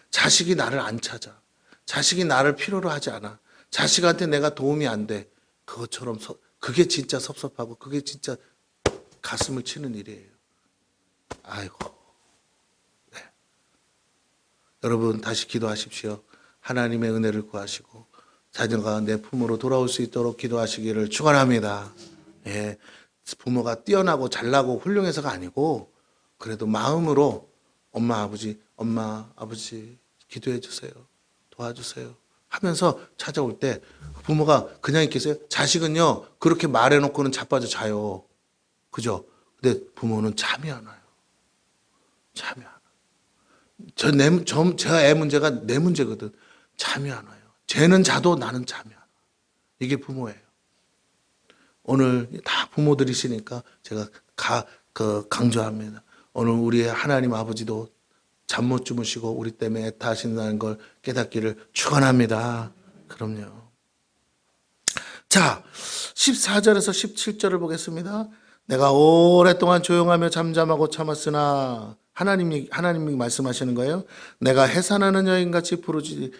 자식이 나를 안 찾아. 자식이 나를 필요로 하지 않아. 자식한테 내가 도움이 안 돼. 그것처럼 그게 진짜 섭섭하고 그게 진짜 가슴을 치는 일이에요. 아이고. 네. 여러분 다시 기도하십시오. 하나님의 은혜를 구하시고 자녀가 내 품으로 돌아올 수 있도록 기도하시기를 축원합니다. 예. 부모가 뛰어나고 잘나고 훌륭해서가 아니고 그래도 마음으로 엄마 아버지 기도해 주세요. 도와주세요. 하면서 찾아올 때 부모가 그냥 있겠어요? 자식은요 그렇게 말해놓고는 자빠져 자요. 그죠? 근데 부모는 잠이 안 와요. 잠이 안 와요. 제가 애 문제가 내 문제거든. 잠이 안 와요. 쟤는 자도 나는 잠이 안 와요. 이게 부모예요. 오늘 다 부모들이시니까 제가 강조합니다. 오늘 우리 하나님 아버지도 잠 못 주무시고 우리 때문에 애타하신다는 걸 깨닫기를 축원합니다. 그럼요. 자, 14절에서 17절을 보겠습니다. 내가 오랫동안 조용하며 잠잠하고 참았으나 하나님이 말씀하시는 거예요. 내가 해산하는 여인같이 부르지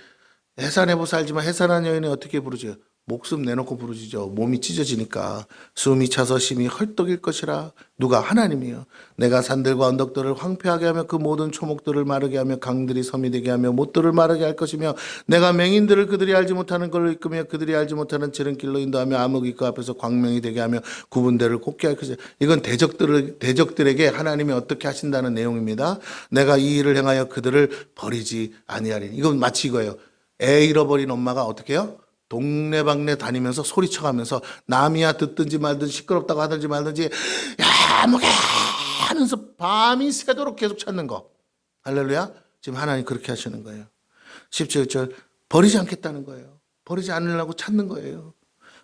해산해보 살지만 해산하는 여인이 어떻게 부르지요? 목숨 내놓고 부르짖어. 몸이 찢어지니까 숨이 차서 심히 헐떡일 것이라. 누가? 하나님이요. 내가 산들과 언덕들을 황폐하게 하며 그 모든 초목들을 마르게 하며 강들이 섬이 되게 하며 못들을 마르게 할 것이며 내가 맹인들을 그들이 알지 못하는 걸로 이끌며 그들이 알지 못하는 지름길로 인도하며 암흑이 그 앞에서 광명이 되게 하며 구분대를 곱게 할 것이다. 이건 대적들에게 하나님이 어떻게 하신다는 내용입니다. 내가 이 일을 행하여 그들을 버리지 아니하리니. 이건 마치 이거예요. 애 잃어버린 엄마가 어떻게 해요? 동네방네 다니면서 소리쳐가면서 남이야 듣든지 말든지 시끄럽다고 하든지 말든지 야 뭐게 하면서 밤이 새도록 계속 찾는 거. 할렐루야. 지금 하나님 그렇게 하시는 거예요. 17절 버리지 않겠다는 거예요. 버리지 않으려고 찾는 거예요.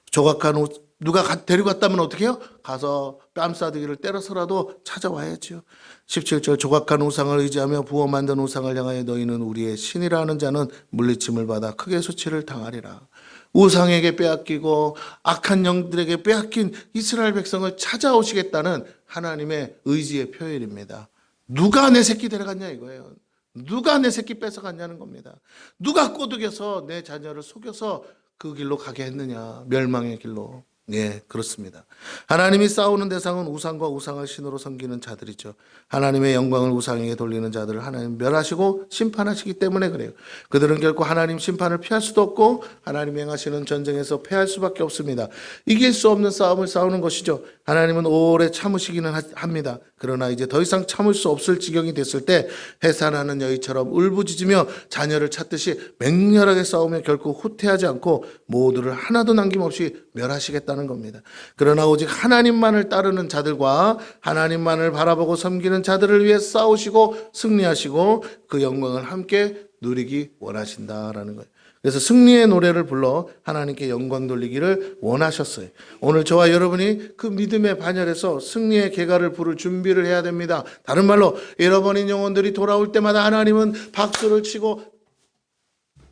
조각한 옷 누가 데리고 갔다면 어떻게 해요? 가서 뺨싸대기를 때려서라도 찾아와야죠. 17절 조각한 우상을 의지하며 부어 만든 우상을 향하여 너희는 우리의 신이라 하는 자는 물리침을 받아 크게 수치를 당하리라. 우상에게 빼앗기고 악한 영들에게 빼앗긴 이스라엘 백성을 찾아오시겠다는 하나님의 의지의 표현입니다. 누가 내 새끼 데려갔냐 이거예요. 누가 내 새끼 뺏어갔냐는 겁니다. 누가 꼬드겨서 내 자녀를 속여서 그 길로 가게 했느냐. 멸망의 길로. 예, 그렇습니다. 하나님이 싸우는 대상은 우상과 우상을 신으로 섬기는 자들이죠. 하나님의 영광을 우상에게 돌리는 자들을 하나님 멸하시고 심판하시기 때문에 그래요. 그들은 결코 하나님 심판을 피할 수도 없고 하나님 행하시는 전쟁에서 패할 수밖에 없습니다. 이길 수 없는 싸움을 싸우는 것이죠. 하나님은 오래 참으시기는 합니다. 그러나 이제 더 이상 참을 수 없을 지경이 됐을 때 해산하는 여인처럼 울부짖으며 자녀를 찾듯이 맹렬하게 싸우며 결코 후퇴하지 않고 모두를 하나도 남김없이 멸하시겠다는 겁니다. 그러나 오직 하나님만을 따르는 자들과 하나님만을 바라보고 섬기는 자들을 위해 싸우시고 승리하시고 그 영광을 함께 누리기 원하신다라는 거예요. 그래서 승리의 노래를 불러 하나님께 영광 돌리기를 원하셨어요. 오늘 저와 여러분이 그 믿음의 반열에서 승리의 계가를 부를 준비를 해야 됩니다. 다른 말로 잃어버린 영혼들이 돌아올 때마다 하나님은 박수를 치고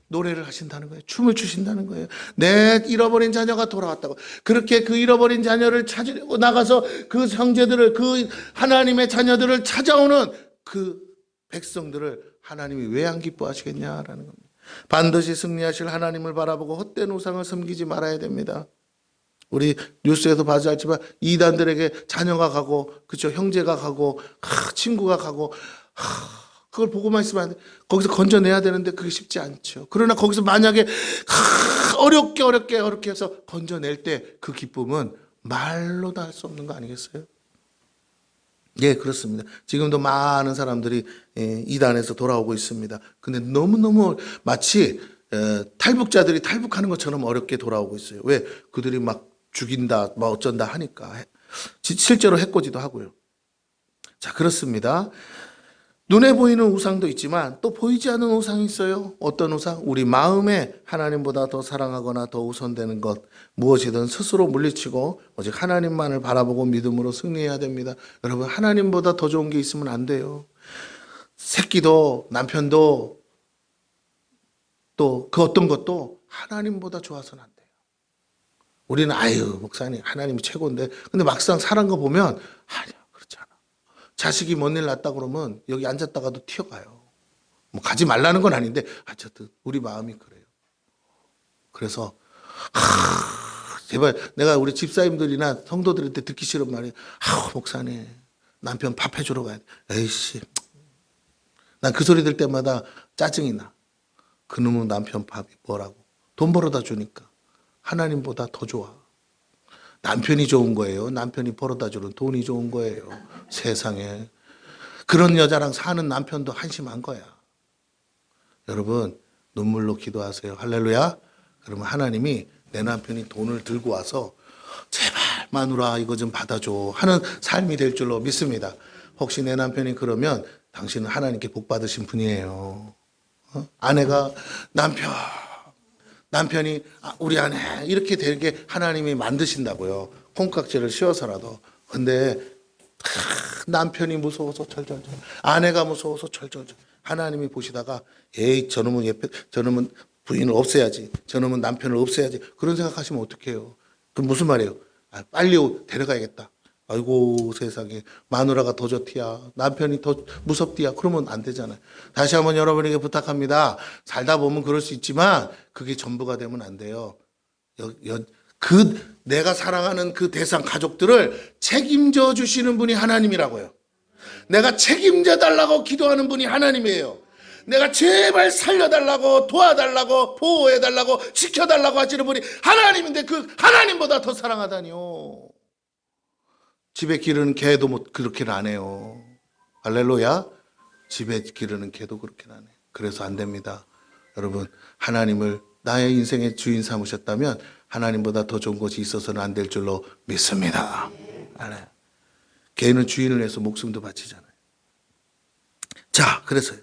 노래를 하신다는 거예요. 춤을 추신다는 거예요. 내 잃어버린 자녀가 돌아왔다고. 그렇게 그 잃어버린 자녀를 찾으려고 나가서 그 형제들을 그 하나님의 자녀들을 찾아오는 그 백성들을 하나님이 왜 안 기뻐하시겠냐라는 겁니다. 반드시 승리하실 하나님을 바라보고 헛된 우상을 섬기지 말아야 됩니다. 우리 뉴스에도 봐서 알지만 이단들에게 자녀가 가고, 그렇죠, 형제가 가고, 친구가 가고, 그걸 보고만 있으면 안 돼. 거기서 건져내야 되는데 그게 쉽지 않죠. 그러나 거기서 만약에 어렵게 해서 건져낼 때 그 기쁨은 말로도 할 수 없는 거 아니겠어요? 예, 그렇습니다. 지금도 많은 사람들이 이단에서 돌아오고 있습니다. 근데 너무너무 마치 탈북자들이 탈북하는 것처럼 어렵게 돌아오고 있어요. 왜? 그들이 막 죽인다, 막 어쩐다 하니까. 실제로 해코지도 하고요. 자, 그렇습니다. 눈에 보이는 우상도 있지만 또 보이지 않는 우상이 있어요. 어떤 우상? 우리 마음에 하나님보다 더 사랑하거나 더 우선되는 것, 무엇이든 스스로 물리치고 오직 하나님만을 바라보고 믿음으로 승리해야 됩니다. 여러분, 하나님보다 더 좋은 게 있으면 안 돼요. 새끼도 남편도 또 그 어떤 것도 하나님보다 좋아서는 안 돼요. 우리는 아유, 목사님 하나님이 최고인데, 근데 막상 사는 거 보면 아니야, 그렇지 않아. 자식이 뭔 일 났다 그러면 여기 앉았다가도 튀어가요. 뭐 가지 말라는 건 아닌데 어쨌든 우리 마음이 그래요. 그래서 제발 내가 우리 집사님들이나 성도들한테 듣기 싫은 말이, 목사님 남편 밥 해주러 가야 돼. 에이씨, 난 그 소리 들 때마다 짜증이 나. 그놈의 남편 밥이 뭐라고. 돈 벌어다 주니까 하나님보다 더 좋아. 남편이 좋은 거예요. 남편이 벌어다 주는 돈이 좋은 거예요. 세상에. 그런 여자랑 사는 남편도 한심한 거야. 여러분, 눈물로 기도하세요. 할렐루야. 그러면 하나님이 내 남편이 돈을 들고 와서 제발 마누라 이거 좀 받아줘 하는 삶이 될 줄로 믿습니다. 혹시 내 남편이 그러면 당신은 하나님께 복 받으신 분이에요. 아내가 남편이 우리 아내 이렇게 되게 하나님이 만드신다고요. 콩깍지를 씌워서라도. 근데 남편이 무서워서 철철철, 아내가 무서워서 철철철. 하나님이 보시다가 에이 저놈은 부인을 없애야지, 저놈은 남편을 없애야지, 그런 생각하시면 어떡해요? 그럼 무슨 말이에요? 빨리 데려가야겠다. 아이고 세상에, 마누라가 더 좋디야, 남편이 더 무섭디야. 그러면 안 되잖아요. 다시 한번 여러분에게 부탁합니다. 살다 보면 그럴 수 있지만 그게 전부가 되면 안 돼요. 내가 사랑하는 그 대상 가족들을 책임져 주시는 분이 하나님이라고요. 내가 책임져 달라고 기도하는 분이 하나님이에요. 내가 제발 살려달라고, 도와달라고, 보호해달라고, 지켜달라고 하시는 분이 하나님인데 그 하나님보다 더 사랑하다니요. 집에 기르는 개도 그렇게는 안 해요. 할렐루야. 집에 기르는 개도 그렇게는 안 해요. 그래서 안 됩니다. 여러분, 하나님을 나의 인생의 주인 삼으셨다면 하나님보다 더 좋은 것이 있어서는 안 될 줄로 믿습니다. 개는 주인을 위해서 목숨도 바치잖아요. 자, 그래서요,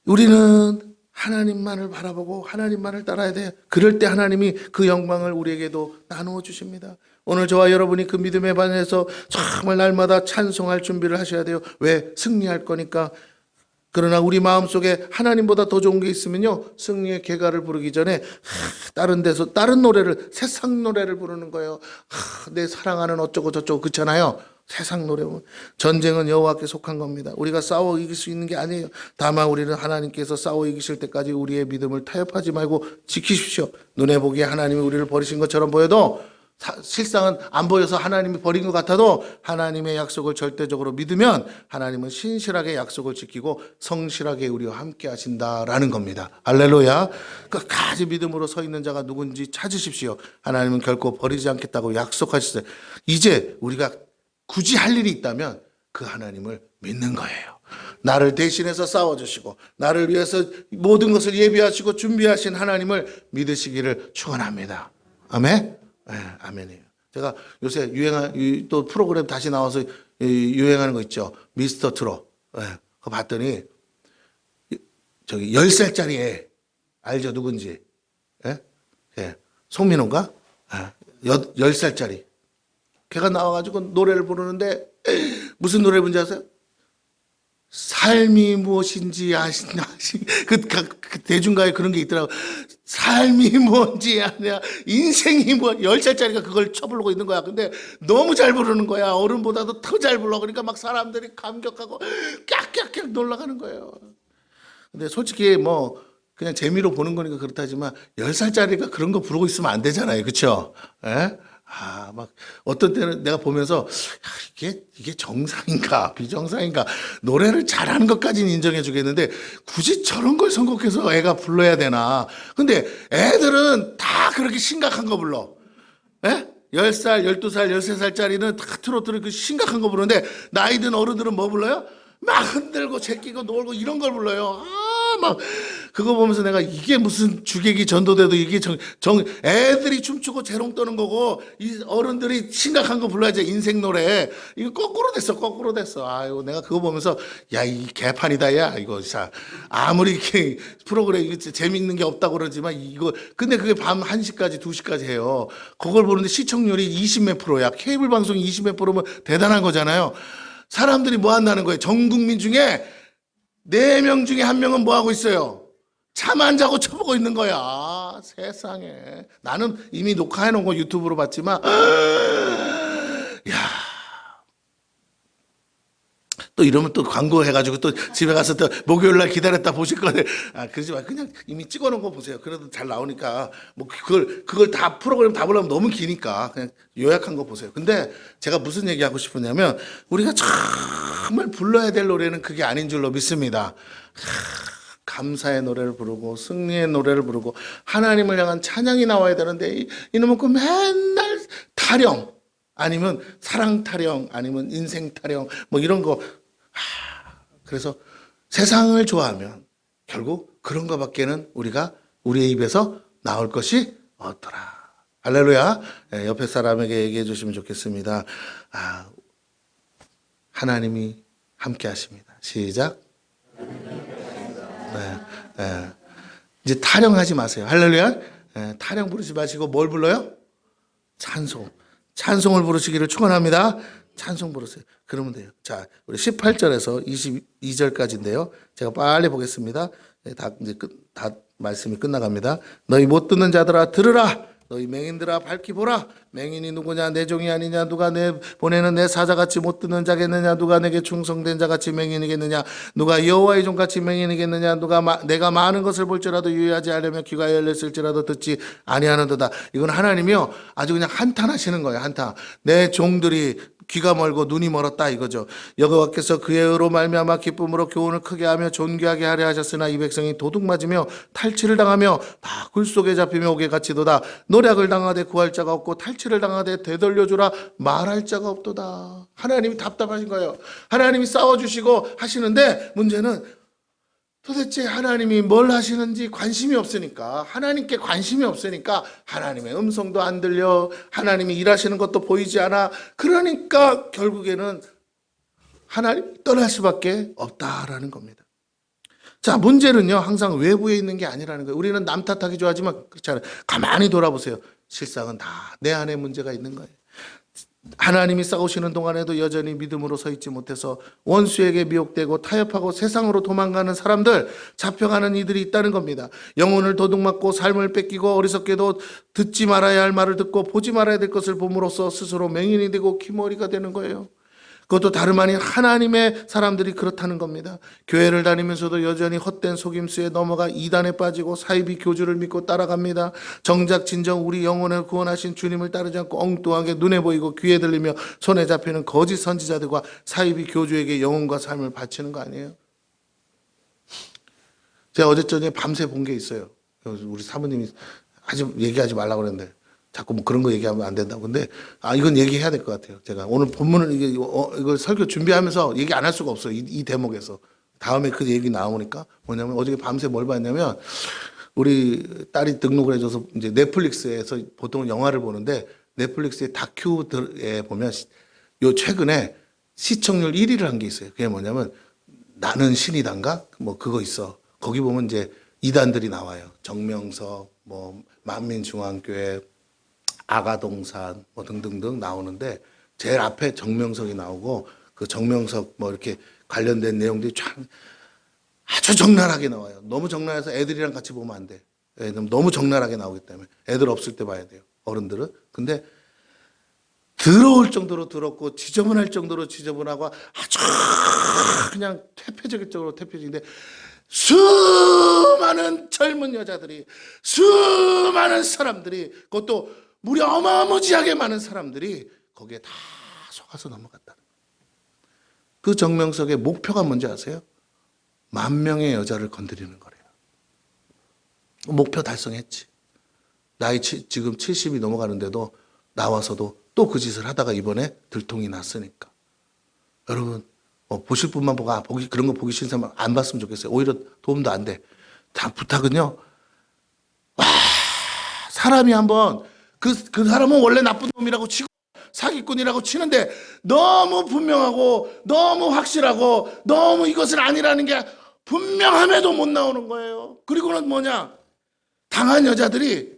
우리는 하나님만을 바라보고 하나님만을 따라야 돼요. 그럴 때 하나님이 그 영광을 우리에게도 나누어 주십니다. 오늘 저와 여러분이 그 믿음의 반에서 정말 날마다 찬송할 준비를 하셔야 돼요. 왜? 승리할 거니까. 그러나 우리 마음속에 하나님보다 더 좋은 게 있으면요, 승리의 개가를 부르기 전에 다른 데서 다른 노래를, 세상 노래를 부르는 거예요. 내 사랑하는 어쩌고 저쩌고, 그렇잖아요. 세상 노래. 전쟁은 여호와께 속한 겁니다. 우리가 싸워 이길 수 있는 게 아니에요. 다만 우리는 하나님께서 싸워 이기실 때까지 우리의 믿음을 타협하지 말고 지키십시오. 눈에 보기에 하나님이 우리를 버리신 것처럼 보여도 실상은 안 보여서 하나님이 버린 것 같아도 하나님의 약속을 절대적으로 믿으면 하나님은 신실하게 약속을 지키고 성실하게 우리와 함께 하신다라는 겁니다. 할렐루야. 끝까지 믿음으로 서 있는 자가 누군지 찾으십시오. 하나님은 결코 버리지 않겠다고 약속하셨어요. 이제 우리가 굳이 할 일이 있다면 그 하나님을 믿는 거예요. 나를 대신해서 싸워주시고 나를 위해서 모든 것을 예비하시고 준비하신 하나님을 믿으시기를 축원합니다. 아멘. 네, 아멘이에요. 제가 요새 또 프로그램 다시 나와서 유행하는 거 있죠. 미스터 트롯. 네, 그거 봤더니 저기 10살짜리 애 알죠? 누군지? 예? 예. 송민호인가? 10살짜리 걔가 나와가지고 노래를 부르는데 무슨 노래를 부르는지 아세요? 삶이 무엇인지 아시나? 그 대중가에 그런 게 있더라고. 삶이 뭔지 아냐, 인생이 뭐, 10살짜리가 그걸 쳐부르고 있는 거야. 근데 너무 잘 부르는 거야. 어른보다도 더 잘 불러. 그러니까 막 사람들이 감격하고 깍깍깍 놀라가는 거예요. 근데 솔직히 뭐 그냥 재미로 보는 거니까 그렇다지만 10살짜리가 그런 거 부르고 있으면 안 되잖아요. 그렇죠? 예? 막 어떤 때는 내가 보면서 이게 정상인가 비정상인가 노래를 잘하는 것까지는 인정해 주겠는데 굳이 저런 걸 선곡해서 애가 불러야 되나? 근데 애들은 다 그렇게 심각한 거 불러. 예? 10살, 12살, 13살짜리는 다 트로트를 그 심각한 거 부르는데 나이 든 어른들은 뭐 불러요? 막 흔들고 제끼고 놀고 이런 걸 불러요. 막 그거 보면서 내가 이게 무슨 주객이 전도돼도 이게 애들이 춤추고 재롱 떠는 거고 이 어른들이 심각한 거 불러야지 인생 노래. 이거 거꾸로 됐어. 거꾸로 됐어. 아유 내가 그거 보면서 야 이 개판이다 야 이거 자 아무리 이렇게 프로그램 이거 재밌는 게 없다고 그러지만 이거 근데 그게 밤 1시까지 2시까지 해요. 그걸 보는데 시청률이 20 몇 프로야. 케이블 방송이 20 몇 프로면 대단한 거잖아요. 사람들이 뭐 한다는 거예요. 전 국민 중에 4명 중에 1명은 뭐 하고 있어요? 잠 안 자고 쳐보고 있는 거야. 세상에. 나는 이미 녹화해 놓은 거 유튜브로 봤지만, 야, 또 이러면 또 광고 해가지고 또 집에 가서 또 목요일 날 기다렸다 보실 거네. 그러지 마. 그냥 이미 찍어 놓은 거 보세요. 그래도 잘 나오니까. 뭐 그걸 다 프로그램 다 보려면 너무 기니까 그냥 요약한 거 보세요. 근데 제가 무슨 얘기 하고 싶으냐면 우리가 정말 불러야 될 노래는 그게 아닌 줄로 믿습니다. 감사의 노래를 부르고 승리의 노래를 부르고 하나님을 향한 찬양이 나와야 되는데 이놈은 그 맨날 타령 아니면 사랑 타령 아니면 인생 타령 뭐 이런 거 그래서 세상을 좋아하면 결국 그런 거밖에는 우리가 우리의 입에서 나올 것이 없더라. 할렐루야. 옆에 사람에게 얘기해 주시면 좋겠습니다. 하나님이 함께 하십니다. 시작. 이제 타령하지 마세요. 할렐루야. 타령 부르지 마시고 뭘 불러요? 찬송. 찬송을 부르시기를 축원합니다. 찬송 부르세요. 그러면 돼요. 자, 우리 18절에서 22절까지인데요. 제가 빨리 보겠습니다. 다 말씀이 끝나갑니다. 너희 못 듣는 자들아 들으라. 너희 맹인들아 밝히 보라. 맹인이 누구냐? 내 종이 아니냐? 누가 내 보내는 내 사자같이 못 듣는 자겠느냐? 누가 내게 충성된 자같이 맹인이겠느냐? 누가 여호와의 종같이 맹인이겠느냐? 누가 내가 많은 것을 볼지라도 유의하지 않으며 귀가 열렸을지라도 듣지 아니하는도다. 이건 하나님이요 아주 그냥 한탄하시는 거예요. 한탄. 내 종들이 귀가 멀고 눈이 멀었다 이거죠. 여호와께서 그의 의로 말미암아 기쁨으로 교훈을 크게 하며 존귀하게 하려 하셨으나 이 백성이 도둑 맞으며 탈취를 당하며 다 굴 속에 잡히며 옥에 갇히도다. 노략을 당하되 구할 자가 없고 탈취를 당하되 되돌려주라 말할 자가 없도다. 하나님이 답답하신 거예요. 하나님이 싸워주시고 하시는데 문제는 도대체 하나님이 뭘 하시는지 관심이 없으니까 하나님께 관심이 없으니까 하나님의 음성도 안 들려 하나님이 일하시는 것도 보이지 않아. 그러니까 결국에는 하나님 떠날 수밖에 없다라는 겁니다. 자, 문제는요 항상 외부에 있는 게 아니라는 거예요. 우리는 남 탓하기 좋아하지만 그렇지 않아요. 가만히 돌아보세요. 실상은 다 내 안에 문제가 있는 거예요. 하나님이 싸우시는 동안에도 여전히 믿음으로 서 있지 못해서 원수에게 미혹되고 타협하고 세상으로 도망가는 사람들, 잡혀가는 이들이 있다는 겁니다. 영혼을 도둑맞고 삶을 뺏기고 어리석게도 듣지 말아야 할 말을 듣고 보지 말아야 될 것을 봄으로써 스스로 맹인이 되고 기머리가 되는 거예요. 그것도 다름 아닌 하나님의 사람들이 그렇다는 겁니다. 교회를 다니면서도 여전히 헛된 속임수에 넘어가 이단에 빠지고 사이비 교주를 믿고 따라갑니다. 정작 진정 우리 영혼을 구원하신 주님을 따르지 않고 엉뚱하게 눈에 보이고 귀에 들리며 손에 잡히는 거짓 선지자들과 사이비 교주에게 영혼과 삶을 바치는 거 아니에요? 제가 어제 저녁에 밤새 본 게 있어요. 우리 사모님이 얘기하지 말라고 그랬는데 자꾸 뭐 그런 거 얘기하면 안 된다고. 근데 이건 얘기해야 될 것 같아요. 제가 오늘 본문을 이걸 설교 준비하면서 얘기 안 할 수가 없어요. 이 대목에서 다음에 그 얘기 나오니까 뭐냐면 어저께 밤새 뭘 봤냐면 우리 딸이 등록을 해줘서 이제 넷플릭스에서 보통 영화를 보는데 넷플릭스의 다큐에 보면 요 최근에 시청률 1위를 한 게 있어요. 그게 뭐냐면 나는 신이단가 뭐 그거 있어. 거기 보면 이제 이단들이 나와요. 정명석, 뭐 만민중앙교회, 아가동산 뭐 등등등 나오는데 제일 앞에 정명석이 나오고 그 정명석 뭐 이렇게 관련된 내용들이 아주 적나라하게 나와요. 너무 적나라해서 애들이랑 같이 보면 안 돼. 너무 적나라하게 나오기 때문에 애들 없을 때 봐야 돼요. 어른들은. 근데 더러울 정도로 더럽고 지저분할 정도로 지저분하고 아주 그냥 퇴폐적일 정도로 퇴폐적인데 수많은 젊은 여자들이, 수많은 사람들이, 그것도 무려 어마어마하게 많은 사람들이 거기에 다 속아서 넘어갔다. 그 정명석의 목표가 뭔지 아세요? 10,000명의 여자를 건드리는 거래요. 목표 달성했지. 나이 지금 70이 넘어가는데도 나와서도 또 그 짓을 하다가 이번에 들통이 났으니까. 여러분, 보실 분만 보고, 그런 거 보기 싫은 사람 안 봤으면 좋겠어요. 오히려 도움도 안 돼. 다 부탁은요, 사람이 한번, 그 사람은 원래 나쁜 놈이라고 치고, 사기꾼이라고 치는데, 너무 분명하고, 너무 확실하고, 너무 이것은 아니라는 게 분명함에도 못 나오는 거예요. 그리고는 뭐냐? 당한 여자들이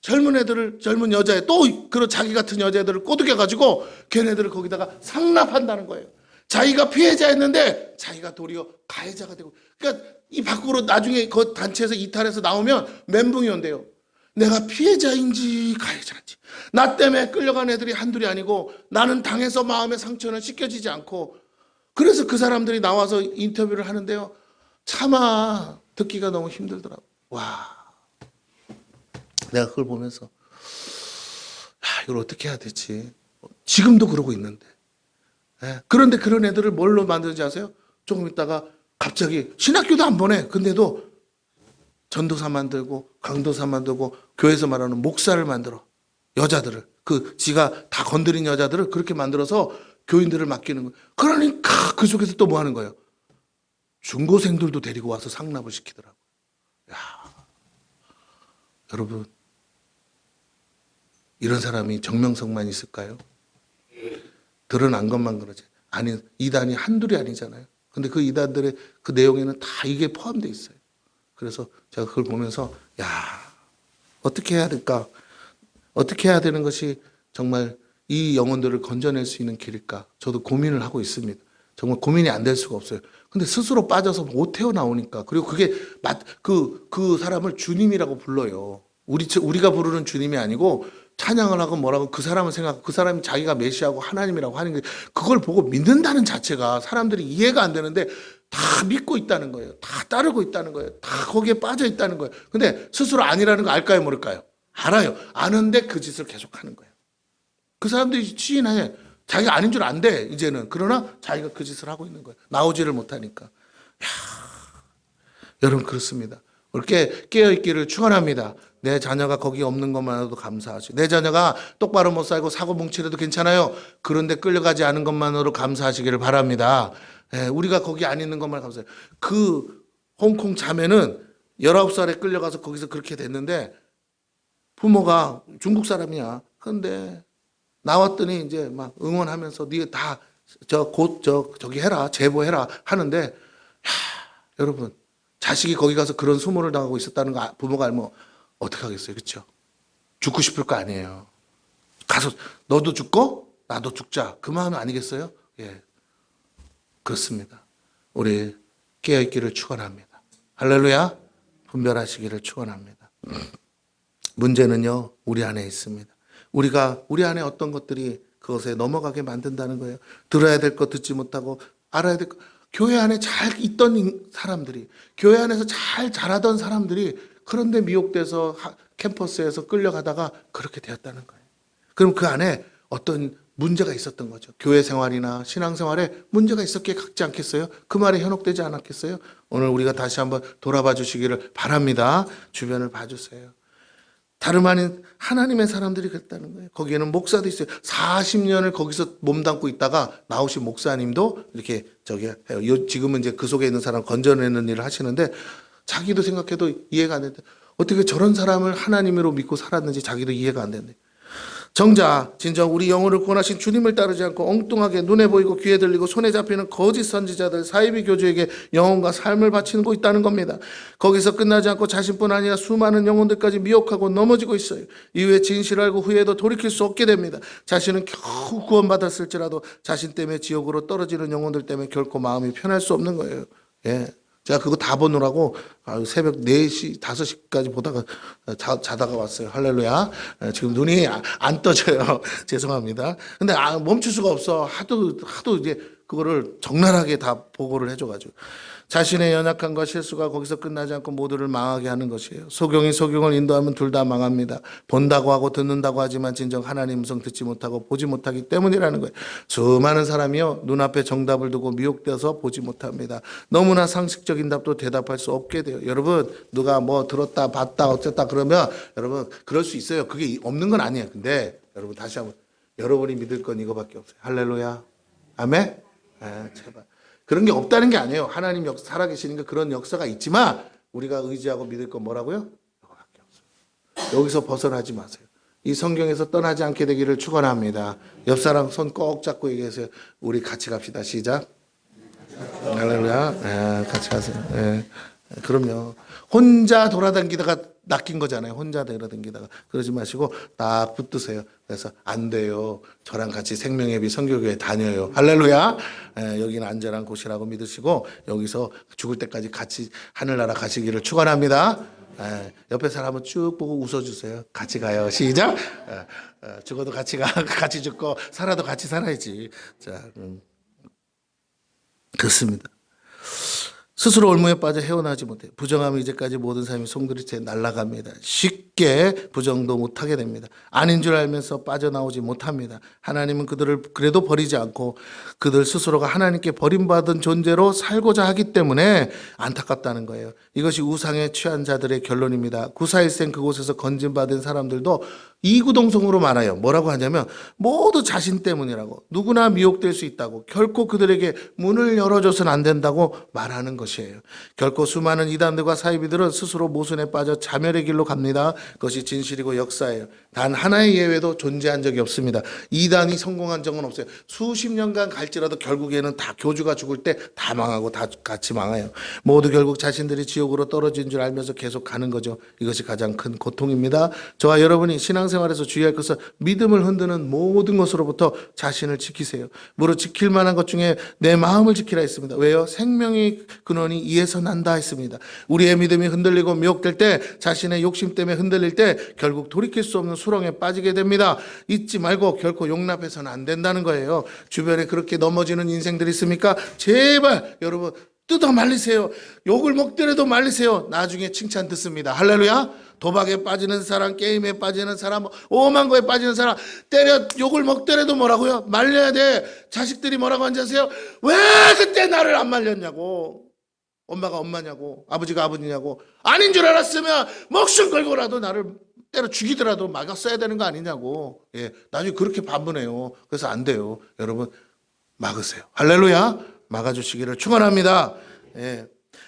젊은 여자애, 또 그런 자기 같은 여자애들을 꼬드겨가지고 걔네들을 거기다가 상납한다는 거예요. 자기가 피해자였는데 자기가 도리어 가해자가 되고. 그러니까 이 밖으로 나중에 그 단체에서 이탈해서 나오면 멘붕이 온대요. 내가 피해자인지 가해자인지. 나 때문에 끌려간 애들이 한둘이 아니고 나는 당해서 마음의 상처는 씻겨지지 않고. 그래서 그 사람들이 나와서 인터뷰를 하는데요, 차마 듣기가 너무 힘들더라고. 와, 내가 그걸 보면서 이걸 어떻게 해야 되지? 지금도 그러고 있는데. 그런데 그런 애들을 뭘로 만드는지 아세요? 조금 있다가 갑자기 신학교도 안 보내. 근데도 전도사 만들고 강도사 만들고 교회에서 말하는 목사를 만들어. 여자들을, 지가 다 건드린 여자들을 그렇게 만들어서 교인들을 맡기는 거예요. 그러니까 그 속에서 또 뭐 하는 거예요? 중고생들도 데리고 와서 상납을 시키더라고요. 여러분, 이런 사람이 정명석만 있을까요? 드러난 것만 그러지. 아니, 이단이 한둘이 아니잖아요. 근데 그 이단들의 그 내용에는 다 이게 포함되어 있어요. 그래서 제가 그걸 보면서, 어떻게 해야 될까? 어떻게 해야 되는 것이 정말 이 영혼들을 건져낼 수 있는 길일까? 저도 고민을 하고 있습니다. 정말 고민이 안 될 수가 없어요. 근데 스스로 빠져서 못 태어나오니까. 그리고 그게 그 사람을 주님이라고 불러요. 우리가 부르는 주님이 아니고, 찬양을 하고 뭐라고 그 사람을 생각하고, 그 사람이 자기가 메시아고 하나님이라고 하는 게, 그걸 보고 믿는다는 자체가 사람들이 이해가 안 되는데 다 믿고 있다는 거예요. 다 따르고 있다는 거예요. 다 거기에 빠져 있다는 거예요. 근데 스스로 아니라는 거 알까요, 모를까요? 알아요. 아는데 그 짓을 계속하는 거예요. 그 사람들이 시인해. 자기가 아닌 줄 안대, 이제는. 그러나 자기가 그 짓을 하고 있는 거예요. 나오지를 못하니까. 여러분, 그렇습니다. 이렇게 깨어있기를 축원합니다. 내 자녀가 거기 없는 것만으로도 감사하시고, 내 자녀가 똑바로 못 살고 사고 뭉치려도 괜찮아요. 그런데 끌려가지 않은 것만으로 감사하시기를 바랍니다. 우리가 거기 안 있는 것만 감사해요. 그 홍콩 자매는 19살에 끌려가서 거기서 그렇게 됐는데, 부모가 중국 사람이야. 그런데 나왔더니 이제 막 응원하면서 네가 다 저기 해라, 제보해라 하는데, 여러분, 자식이 거기 가서 그런 수모를 당하고 있었다는 거 부모가 알면 어떻게 하겠어요? 그렇죠? 죽고 싶을 거 아니에요. 가서 너도 죽고 나도 죽자. 그 마음 아니겠어요? 예, 그렇습니다. 우리 깨어있기를 축원합니다. 할렐루야. 분별하시기를 축원합니다. 문제는요, 우리 안에 있습니다. 우리 안에 어떤 것들이 그것에 넘어가게 만든다는 거예요. 들어야 될 것 듣지 못하고, 알아야 될 것. 교회 안에 잘 있던 사람들이, 교회 안에서 잘 자라던 사람들이, 그런데 미혹돼서 캠퍼스에서 끌려가다가 그렇게 되었다는 거예요. 그럼 그 안에 어떤 문제가 있었던 거죠. 교회 생활이나 신앙생활에 문제가 있었기에 갖지 않겠어요? 그 말에 현혹되지 않았겠어요? 오늘 우리가 다시 한번 돌아봐 주시기를 바랍니다. 주변을 봐주세요. 다름 아닌 하나님의 사람들이 그랬다는 거예요. 거기에는 목사도 있어요. 40년을 거기서 몸담고 있다가 나오신 목사님도 이렇게 해요. 지금은 이제 그 속에 있는 사람 건져내는 일을 하시는데, 자기도 생각해도 이해가 안 된다. 어떻게 저런 사람을 하나님으로 믿고 살았는지 자기도 이해가 안 된대. 정작 진정 우리 영혼을 구원하신 주님을 따르지 않고 엉뚱하게 눈에 보이고 귀에 들리고 손에 잡히는 거짓 선지자들, 사이비 교주에게 영혼과 삶을 바치고 있다는 겁니다. 거기서 끝나지 않고 자신뿐 아니라 수많은 영혼들까지 미혹하고 넘어지고 있어요. 이후에 진실을 알고 후회도 돌이킬 수 없게 됩니다. 자신은 겨우 구원받았을지라도 자신 때문에 지옥으로 떨어지는 영혼들 때문에 결코 마음이 편할 수 없는 거예요. 예. 제가 그거 다 보느라고 새벽 4시, 5시까지 보다가 자다가 왔어요. 할렐루야. 지금 눈이 안 떠져요. 죄송합니다. 근데 멈출 수가 없어. 하도 이제 그거를 적나라하게 다 보고를 해줘가지고 자신의 연약함과 실수가 거기서 끝나지 않고 모두를 망하게 하는 것이에요. 소경이 소경을 인도하면 둘 다 망합니다. 본다고 하고 듣는다고 하지만 진정 하나님 음성 듣지 못하고 보지 못하기 때문이라는 거예요. 수많은 사람이요 눈앞에 정답을 두고 미혹되어서 보지 못합니다. 너무나 상식적인 답도 대답할 수 없게 돼요. 여러분 누가 뭐 들었다 봤다 어쨌다 그러면 여러분 그럴 수 있어요. 그게 없는 건 아니에요. 근데 여러분 다시 한번 여러분이 믿을 건 이거밖에 없어요. 할렐루야. 아멘. 제발. 그런 게 없다는 게 아니에요. 하나님 살아계시니까 그런 역사가 있지만 우리가 의지하고 믿을 건 뭐라고요? 이거밖에 없어요. 여기서 벗어나지 마세요. 이 성경에서 떠나지 않게 되기를 축원합니다. 옆 사람 손 꼭 잡고 얘기하세요. 우리 같이 갑시다. 시작. 할렐루야. 같이 가세요. 그럼요. 혼자 돌아다니다가 낚인 거잖아요. 혼자 돌아다니다가. 그러지 마시고 딱 붙드세요. 그래서 안 돼요. 저랑 같이 생명예비 선교교회 다녀요. 할렐루야. 여기는 안전한 곳이라고 믿으시고 여기서 죽을 때까지 같이 하늘나라 가시기를 축원합니다. 옆에 사람은 쭉 보고 웃어주세요. 같이 가요. 시작. 죽어도 같이 가. 같이 죽고 살아도 같이 살아야지. 자, 그렇습니다. 스스로 올무에 빠져 헤어나지 못해 부정하면 이제까지 모든 삶이 송두리째 날아갑니다. 쉽게 부정도 못하게 됩니다. 아닌 줄 알면서 빠져나오지 못합니다. 하나님은 그들을 그래도 버리지 않고 그들 스스로가 하나님께 버림받은 존재로 살고자 하기 때문에 안타깝다는 거예요. 이것이 우상에 취한 자들의 결론입니다. 구사일생 그곳에서 건진받은 사람들도 이구동성으로 말해요. 뭐라고 하냐면 모두 자신 때문이라고, 누구나 미혹될 수 있다고, 결코 그들에게 문을 열어줘서는 안 된다고 말하는 것이에요. 결코 수많은 이단들과 사이비들은 스스로 모순에 빠져 자멸의 길로 갑니다. 그것이 진실이고 역사예요. 단 하나의 예외도 존재한 적이 없습니다. 이단이 성공한 적은 없어요. 수십 년간 갈지라도 결국에는 다 교주가 죽을 때 다 망하고 다 같이 망해요. 모두 결국 자신들이 지옥으로 떨어진 줄 알면서 계속 가는 거죠. 이것이 가장 큰 고통입니다. 저와 여러분이 신앙생활에서 주의할 것은 믿음을 흔드는 모든 것으로부터 자신을 지키세요. 무릇 지킬 만한 것 중에 내 마음을 지키라 했습니다. 왜요? 생명의 근원이 이에서 난다 했습니다. 우리의 믿음이 흔들리고 미혹될 때, 자신의 욕심 때문에 흔들릴 때 결국 돌이킬 수 없는 수렁에 빠지게 됩니다. 잊지 말고 결코 용납해서는 안 된다는 거예요. 주변에 그렇게 넘어지는 인생들이 있습니까? 제발 여러분 뜯어 말리세요. 욕을 먹더라도 말리세요. 나중에 칭찬 듣습니다. 할렐루야. 도박에 빠지는 사람, 게임에 빠지는 사람, 오만 거에 빠지는 사람, 때려 욕을 먹더라도 뭐라고요? 말려야 돼. 자식들이 뭐라고 하는지 아세요? 왜 그때 나를 안 말렸냐고. 엄마가 엄마냐고, 아버지가 아버지냐고. 아닌 줄 알았으면 목숨 걸고라도 나를 때려 죽이더라도 막았어야 되는 거 아니냐고. 나중에 그렇게 반문해요. 그래서 안 돼요. 여러분 막으세요. 할렐루야. 막아주시기를 축원합니다.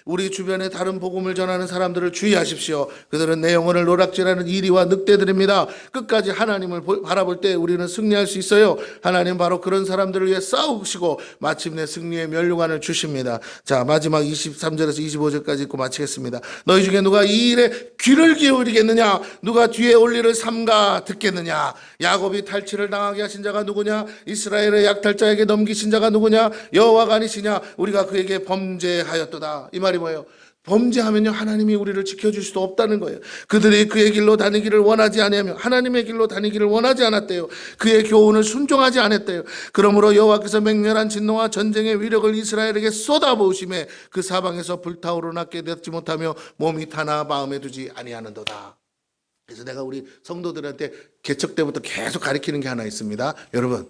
우리 주변에 다른 복음을 전하는 사람들을 주의하십시오. 그들은 내 영혼을 노략질하는 이리와 늑대들입니다. 끝까지 하나님을 바라볼 때 우리는 승리할 수 있어요. 하나님 바로 그런 사람들을 위해 싸우시고 마침내 승리의 면류관을 주십니다. 자, 마지막 23절에서 25절까지 읽고 마치겠습니다. 너희 중에 누가 이 일에 귀를 기울이겠느냐? 누가 뒤에 올 일을 삼가 듣겠느냐? 야곱이 탈취를 당하게 하신 자가 누구냐? 이스라엘의 약탈자에게 넘기신 자가 누구냐? 여호와가 아니시냐? 우리가 그에게 범죄하였도다. 이 말이 뭐예요? 범죄하면요 하나님이 우리를 지켜줄 수도 없다는 거예요. 그들이 그의 길로 다니기를 원하지 아니하며 하나님의 길로 다니기를 원하지 않았대요. 그의 교훈을 순종하지 않았대요. 그러므로 여호와께서 맹렬한 진노와 전쟁의 위력을 이스라엘에게 쏟아부으심에 그 사방에서 불타오르나게 되지 못하며 몸이 타나 마음에 두지 아니하는도다. 그래서 내가 우리 성도들한테 개척 때부터 계속 가르치는 게 하나 있습니다. 여러분,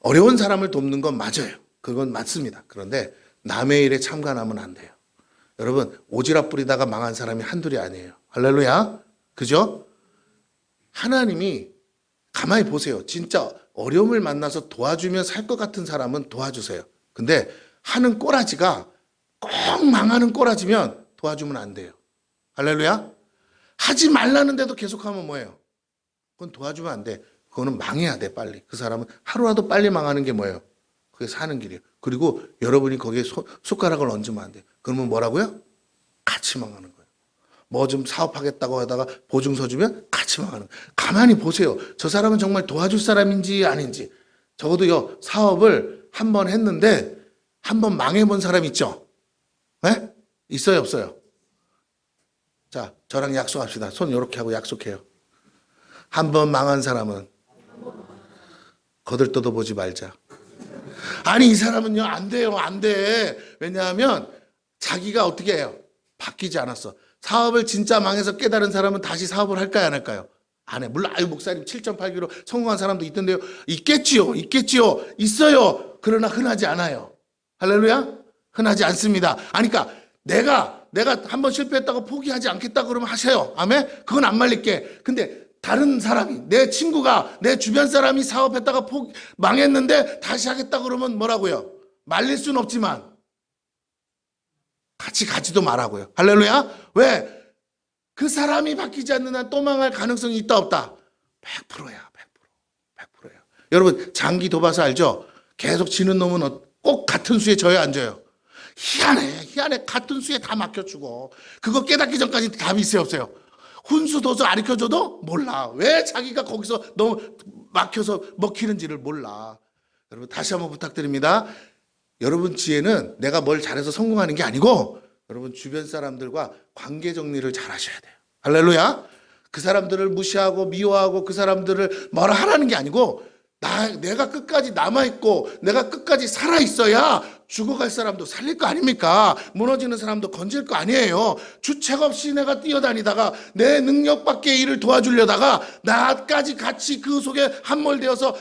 어려운 사람을 돕는 건 맞아요. 그건 맞습니다. 그런데 남의 일에 참관하면 안 돼요. 여러분, 오지랖 부리다가 망한 사람이 한둘이 아니에요. 할렐루야. 그죠? 하나님이 가만히 보세요. 진짜 어려움을 만나서 도와주면 살 것 같은 사람은 도와주세요. 근데 하는 꼬라지가 꼭 망하는 꼬라지면 도와주면 안 돼요. 할렐루야. 하지 말라는데도 계속하면 뭐예요? 그건 도와주면 안 돼. 그거는 망해야 돼, 빨리. 그 사람은 하루라도 빨리 망하는 게 뭐예요? 그게 사는 길이에요. 그리고 여러분이 거기에 숟가락을 얹으면 안 돼요. 그러면 뭐라고요? 같이 망하는 거예요. 뭐 좀 사업하겠다고 하다가 보증서 주면 같이 망하는 거예요. 가만히 보세요. 저 사람은 정말 도와줄 사람인지 아닌지. 적어도요, 사업을 한 번 했는데 한 번 망해본 사람 있죠? 네? 있어요, 없어요? 자, 저랑 약속합시다. 손 이렇게 하고 약속해요. 한 번 망한 사람은 거들떠도 보지 말자. 아니 이 사람은요 안 돼요, 안 돼. 왜냐하면 자기가 어떻게 해요? 바뀌지 않았어. 사업을 진짜 망해서 깨달은 사람은 다시 사업을 할까요, 안 할까요? 안 해. 물론 아유 목사님 7.8kg 성공한 사람도 있던데요. 있겠지요, 있겠지요, 있어요. 그러나 흔하지 않아요. 할렐루야. 흔하지 않습니다. 아니 그러니까 내가 한번 실패했다고 포기하지 않겠다 그러면 하세요. 아멘. 그건 안 말릴게. 근데 다른 사람이, 내 친구가, 내 주변 사람이 사업했다가 망했는데 다시 하겠다 그러면 뭐라고요? 말릴 수는 없지만 같이 가지도 말라고요. 할렐루야. 왜? 그 사람이 바뀌지 않는 한 또 망할 가능성이 있다 없다? 100%야. 100%야. 여러분 장기 도봐서 알죠? 계속 지는 놈은 꼭 같은 수에 져야 안 져요. 희한해. 같은 수에 다 맡겨주고 그거 깨닫기 전까지 답이 있어요, 없어요? 훈수도서 가르쳐줘도 몰라. 왜 자기가 거기서 너무 막혀서 먹히는지를 몰라. 여러분 다시 한번 부탁드립니다. 여러분 지혜는 내가 뭘 잘해서 성공하는 게 아니고 여러분 주변 사람들과 관계 정리를 잘 하셔야 돼요. 할렐루야. 그 사람들을 무시하고 미워하고 그 사람들을 뭐라 하라는 게 아니고 내가 끝까지 남아있고 내가 끝까지 살아있어야 죽어갈 사람도 살릴 거 아닙니까? 무너지는 사람도 건질 거 아니에요. 주책 없이 내가 뛰어다니다가 내 능력 밖의 일을 도와주려다가 나까지 같이 그 속에 함몰되어서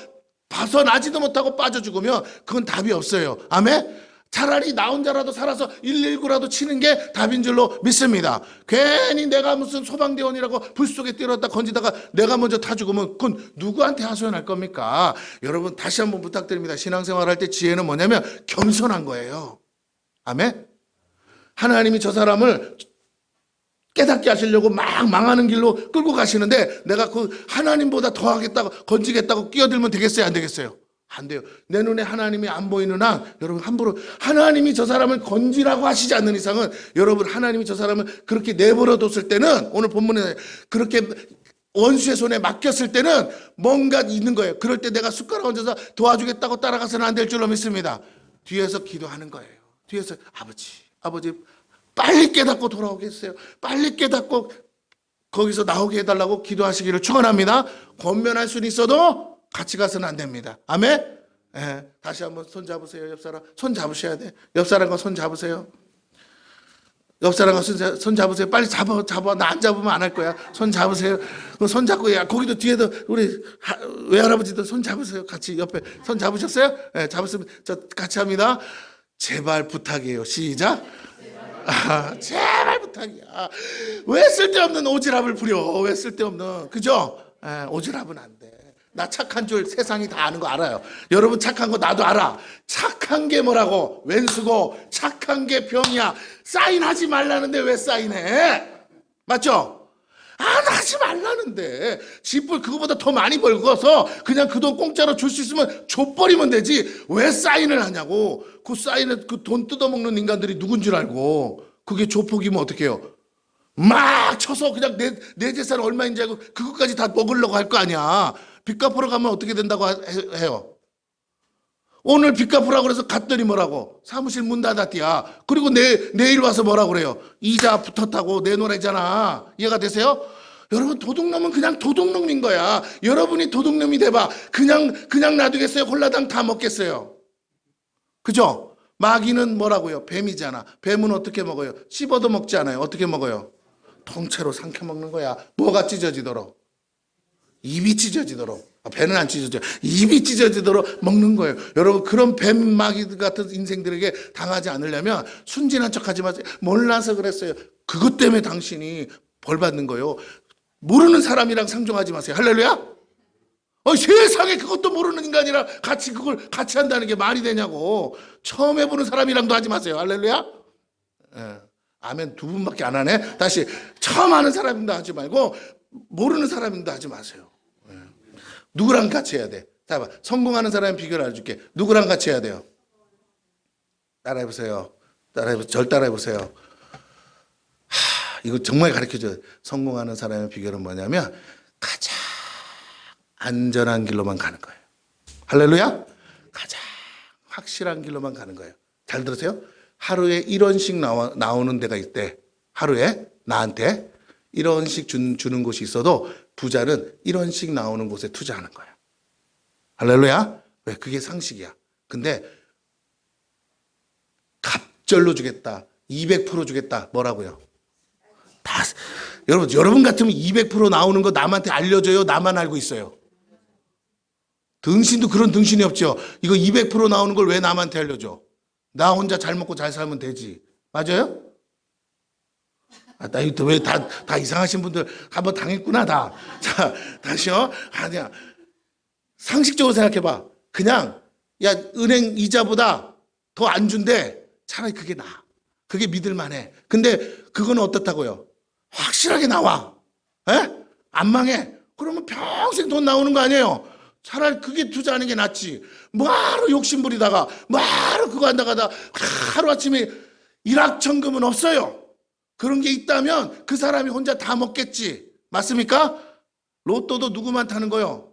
벗어나지도 못하고 빠져 죽으면 그건 답이 없어요. 아멘? 차라리 나 혼자라도 살아서 119라도 치는 게 답인 줄로 믿습니다. 괜히 내가 무슨 소방대원이라고 불 속에 뛰어났다 건지다가 내가 먼저 타 죽으면 그건 누구한테 하소연할 겁니까? 여러분 다시 한번 부탁드립니다. 신앙생활 할 때 지혜는 뭐냐면 겸손한 거예요. 아멘? 하나님이 저 사람을 깨닫게 하시려고 막 망하는 길로 끌고 가시는데 내가 그 하나님보다 더 하겠다고 건지겠다고 끼어들면 되겠어요, 안 되겠어요? 안 돼요. 내 눈에 하나님이 안 보이는 한 여러분 함부로 하나님이 저 사람을 건지라고 하시지 않는 이상은 여러분 하나님이 저 사람을 그렇게 내버려 뒀을 때는 오늘 본문에 그렇게 원수의 손에 맡겼을 때는 뭔가 있는 거예요. 그럴 때 내가 숟가락 얹어서 도와주겠다고 따라가서는 안 될 줄로 믿습니다. 뒤에서 기도하는 거예요. 뒤에서 아버지 빨리 깨닫고 돌아오게 해주세요. 빨리 깨닫고 거기서 나오게 해달라고 기도하시기를 축원합니다. 권면할 수는 있어도 같이 가서는 안 됩니다. 아멘? 예, 다시 한번 손 잡으세요. 옆사람 손 잡으셔야 돼. 옆사람과 손 잡으세요. 옆사람과 손 잡으세요. 빨리 잡아. 나 안 잡으면 안 할 거야. 손 잡으세요. 손 잡고 거기도 뒤에도 우리 외할아버지도 손 잡으세요. 같이 옆에 손 잡으셨어요? 예, 잡았으면 저 같이 합니다. 제발 부탁이에요. 시작. 제발 부탁이야. 왜 쓸데없는 오지랖을 부려? 왜 쓸데없는, 그죠? 오지랖은 안 돼. 나 착한 줄 세상이 다 아는 거 알아요. 여러분 착한 거 나도 알아. 착한 게 뭐라고? 왼수고 착한 게 병이야. 사인하지 말라는데 왜 사인해? 맞죠? 안 하지 말라는데 집을 그거보다 더 많이 벌고서 그냥 그 돈 공짜로 줄 수 있으면 줘버리면 되지 왜 사인을 하냐고. 그 사인을 그 돈 뜯어먹는 인간들이 누군 줄 알고 그게 조폭이면 어떡해요? 막 쳐서 그냥 내 재산 얼마인지 알고 그것까지 다 먹으려고 할 거 아니야. 빚 갚으러 가면 어떻게 된다고 해요? 오늘 빚 갚으라고 그래서 갔더니 뭐라고? 사무실 문 닫았디야. 그리고 내일 와서 뭐라고 그래요? 이자 붙었다고 내놓으래잖아. 이해가 되세요? 여러분 도둑놈은 그냥 도둑놈인 거야. 여러분이 도둑놈이 돼봐. 그냥 놔두겠어요? 홀라당 다 먹겠어요? 그죠? 마귀는 뭐라고요? 뱀이잖아. 뱀은 어떻게 먹어요? 씹어도 먹지 않아요. 어떻게 먹어요? 통째로 삼켜 먹는 거야. 뭐가 찢어지도록? 입이 찢어지도록. 배는 안 찢어져. 입이 찢어지도록 먹는 거예요. 여러분 그런 뱀 마귀 같은 인생들에게 당하지 않으려면 순진한 척하지 마세요. 몰라서 그랬어요. 그것 때문에 당신이 벌 받는 거예요. 모르는 사람이랑 상종하지 마세요. 할렐루야. 세상에 그것도 모르는 인간이랑 그걸 같이 한다는 게 말이 되냐고. 처음 해보는 사람이랑도 하지 마세요. 할렐루야. 예. 아멘. 두 분밖에 안 하네. 다시 처음 하는 사람인도 하지 말고 모르는 사람인도 하지 마세요. 예. 누구랑 같이 해야 돼? 자, 봐. 성공하는 사람의 비결을 알려줄게. 누구랑 같이 해야 돼요? 따라해보세요. 절 따라해보세요. 이거 정말 가르쳐줘요. 성공하는 사람의 비결은 뭐냐면 가장 안전한 길로만 가는 거예요. 할렐루야. 가장 확실한 길로만 가는 거예요. 잘 들으세요? 하루에 1원씩 나오는 데가 있대. 하루에 나한테 1원씩 주는 곳이 있어도 부자는 1원씩 나오는 곳에 투자하는 거야. 할렐루야. 왜? 그게 상식이야. 근데 갑절로 주겠다. 200% 주겠다. 뭐라고요? 다 여러분 같으면 200% 나오는 거 남한테 알려줘요? 나만 알고 있어요? 등신도 그런 등신이 없죠. 이거 200% 나오는 걸 왜 남한테 알려줘? 나 혼자 잘 먹고 잘 살면 되지. 맞아요? 왜 다 이상하신 분들 한번 당했구나, 다. 자, 다시요. 아니야. 상식적으로 생각해봐. 그냥, 야, 은행 이자보다 더 안 준대. 차라리 그게 나아. 그게 믿을만해. 근데 그거는 어떻다고요? 확실하게 나와. 에? 안 망해. 그러면 평생 돈 나오는 거 아니에요? 차라리 그게 투자하는 게 낫지. 뭐하러 욕심부리다가, 뭐하러 그거 한다가다 하루아침에 일확천금은 없어요. 그런 게 있다면 그 사람이 혼자 다 먹겠지. 맞습니까? 로또도 누구만 타는 거요?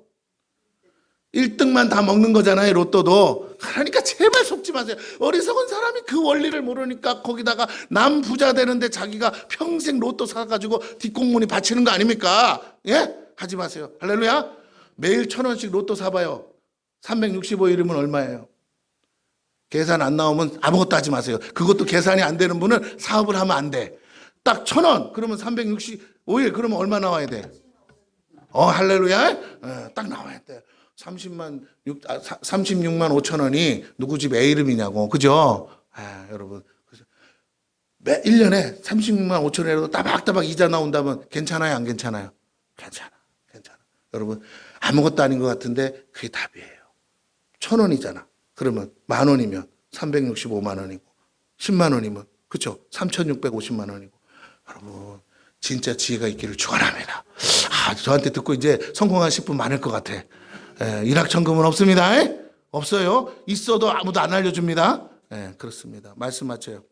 1등만 다 먹는 거잖아요, 로또도. 그러니까 제발 속지 마세요. 어리석은 사람이 그 원리를 모르니까 거기다가 남 부자 되는데 자기가 평생 로또 사가지고 뒷공문이 바치는 거 아닙니까? 예? 하지 마세요. 할렐루야. 매일 1,000원씩 로또 사봐요. 365일이면 얼마예요? 계산 안 나오면 아무것도 하지 마세요. 그것도 계산이 안 되는 분은 사업을 하면 안 돼. 딱 1,000원. 그러면 365일. 그러면 얼마 나와야 돼? 할렐루야. 딱 나와야 돼. 36만 5천 원이 누구 집 애 이름이냐고. 그죠? 여러분. 1년에 36만 5천 원이라도 따박따박 이자 나온다면 괜찮아요? 안 괜찮아요? 괜찮아. 여러분, 아무것도 아닌 것 같은데 그게 답이에요. 1,000원이잖아. 그러면 10,000원이면 365만 원이고 10만 원이면 그렇죠? 3,650만 원이고. 여러분, 진짜 지혜가 있기를 축원합니다. 저한테 듣고 이제 성공하실 분 많을 것 같아. 일확천금은 없습니다. 없어요. 있어도 아무도 안 알려줍니다. 그렇습니다. 말씀 맞춰요.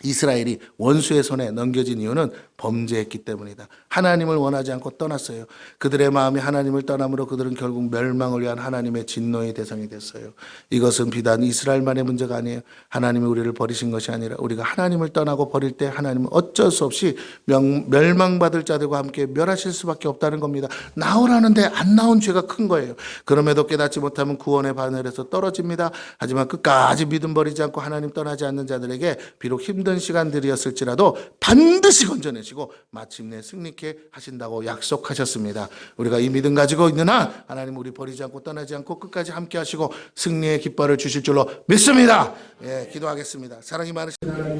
이스라엘이 원수의 손에 넘겨진 이유는 범죄했기 때문이다. 하나님을 원하지 않고 떠났어요. 그들의 마음이 하나님을 떠남으로 그들은 결국 멸망을 위한 하나님의 진노의 대상이 됐어요. 이것은 비단 이스라엘만의 문제가 아니에요. 하나님이 우리를 버리신 것이 아니라 우리가 하나님을 떠나고 버릴 때 하나님은 어쩔 수 없이 멸망받을 자들과 함께 멸하실 수밖에 없다는 겁니다. 나오라는데 안 나온 죄가 큰 거예요. 그럼에도 깨닫지 못하면 구원의 바늘에서 떨어집니다. 하지만 끝까지 믿음 버리지 않고 하나님 떠나지 않는 자들에게 비록 힘든 시간들이었을지라도 반드시 건져내시고 마침내 승리케 하신다고 약속하셨습니다. 우리가 이 믿음 가지고 있는 한 하나님 우리 버리지 않고 떠나지 않고 끝까지 함께 하시고 승리의 깃발을 주실 줄로 믿습니다. 기도하겠습니다. 사랑이 많으신 하나님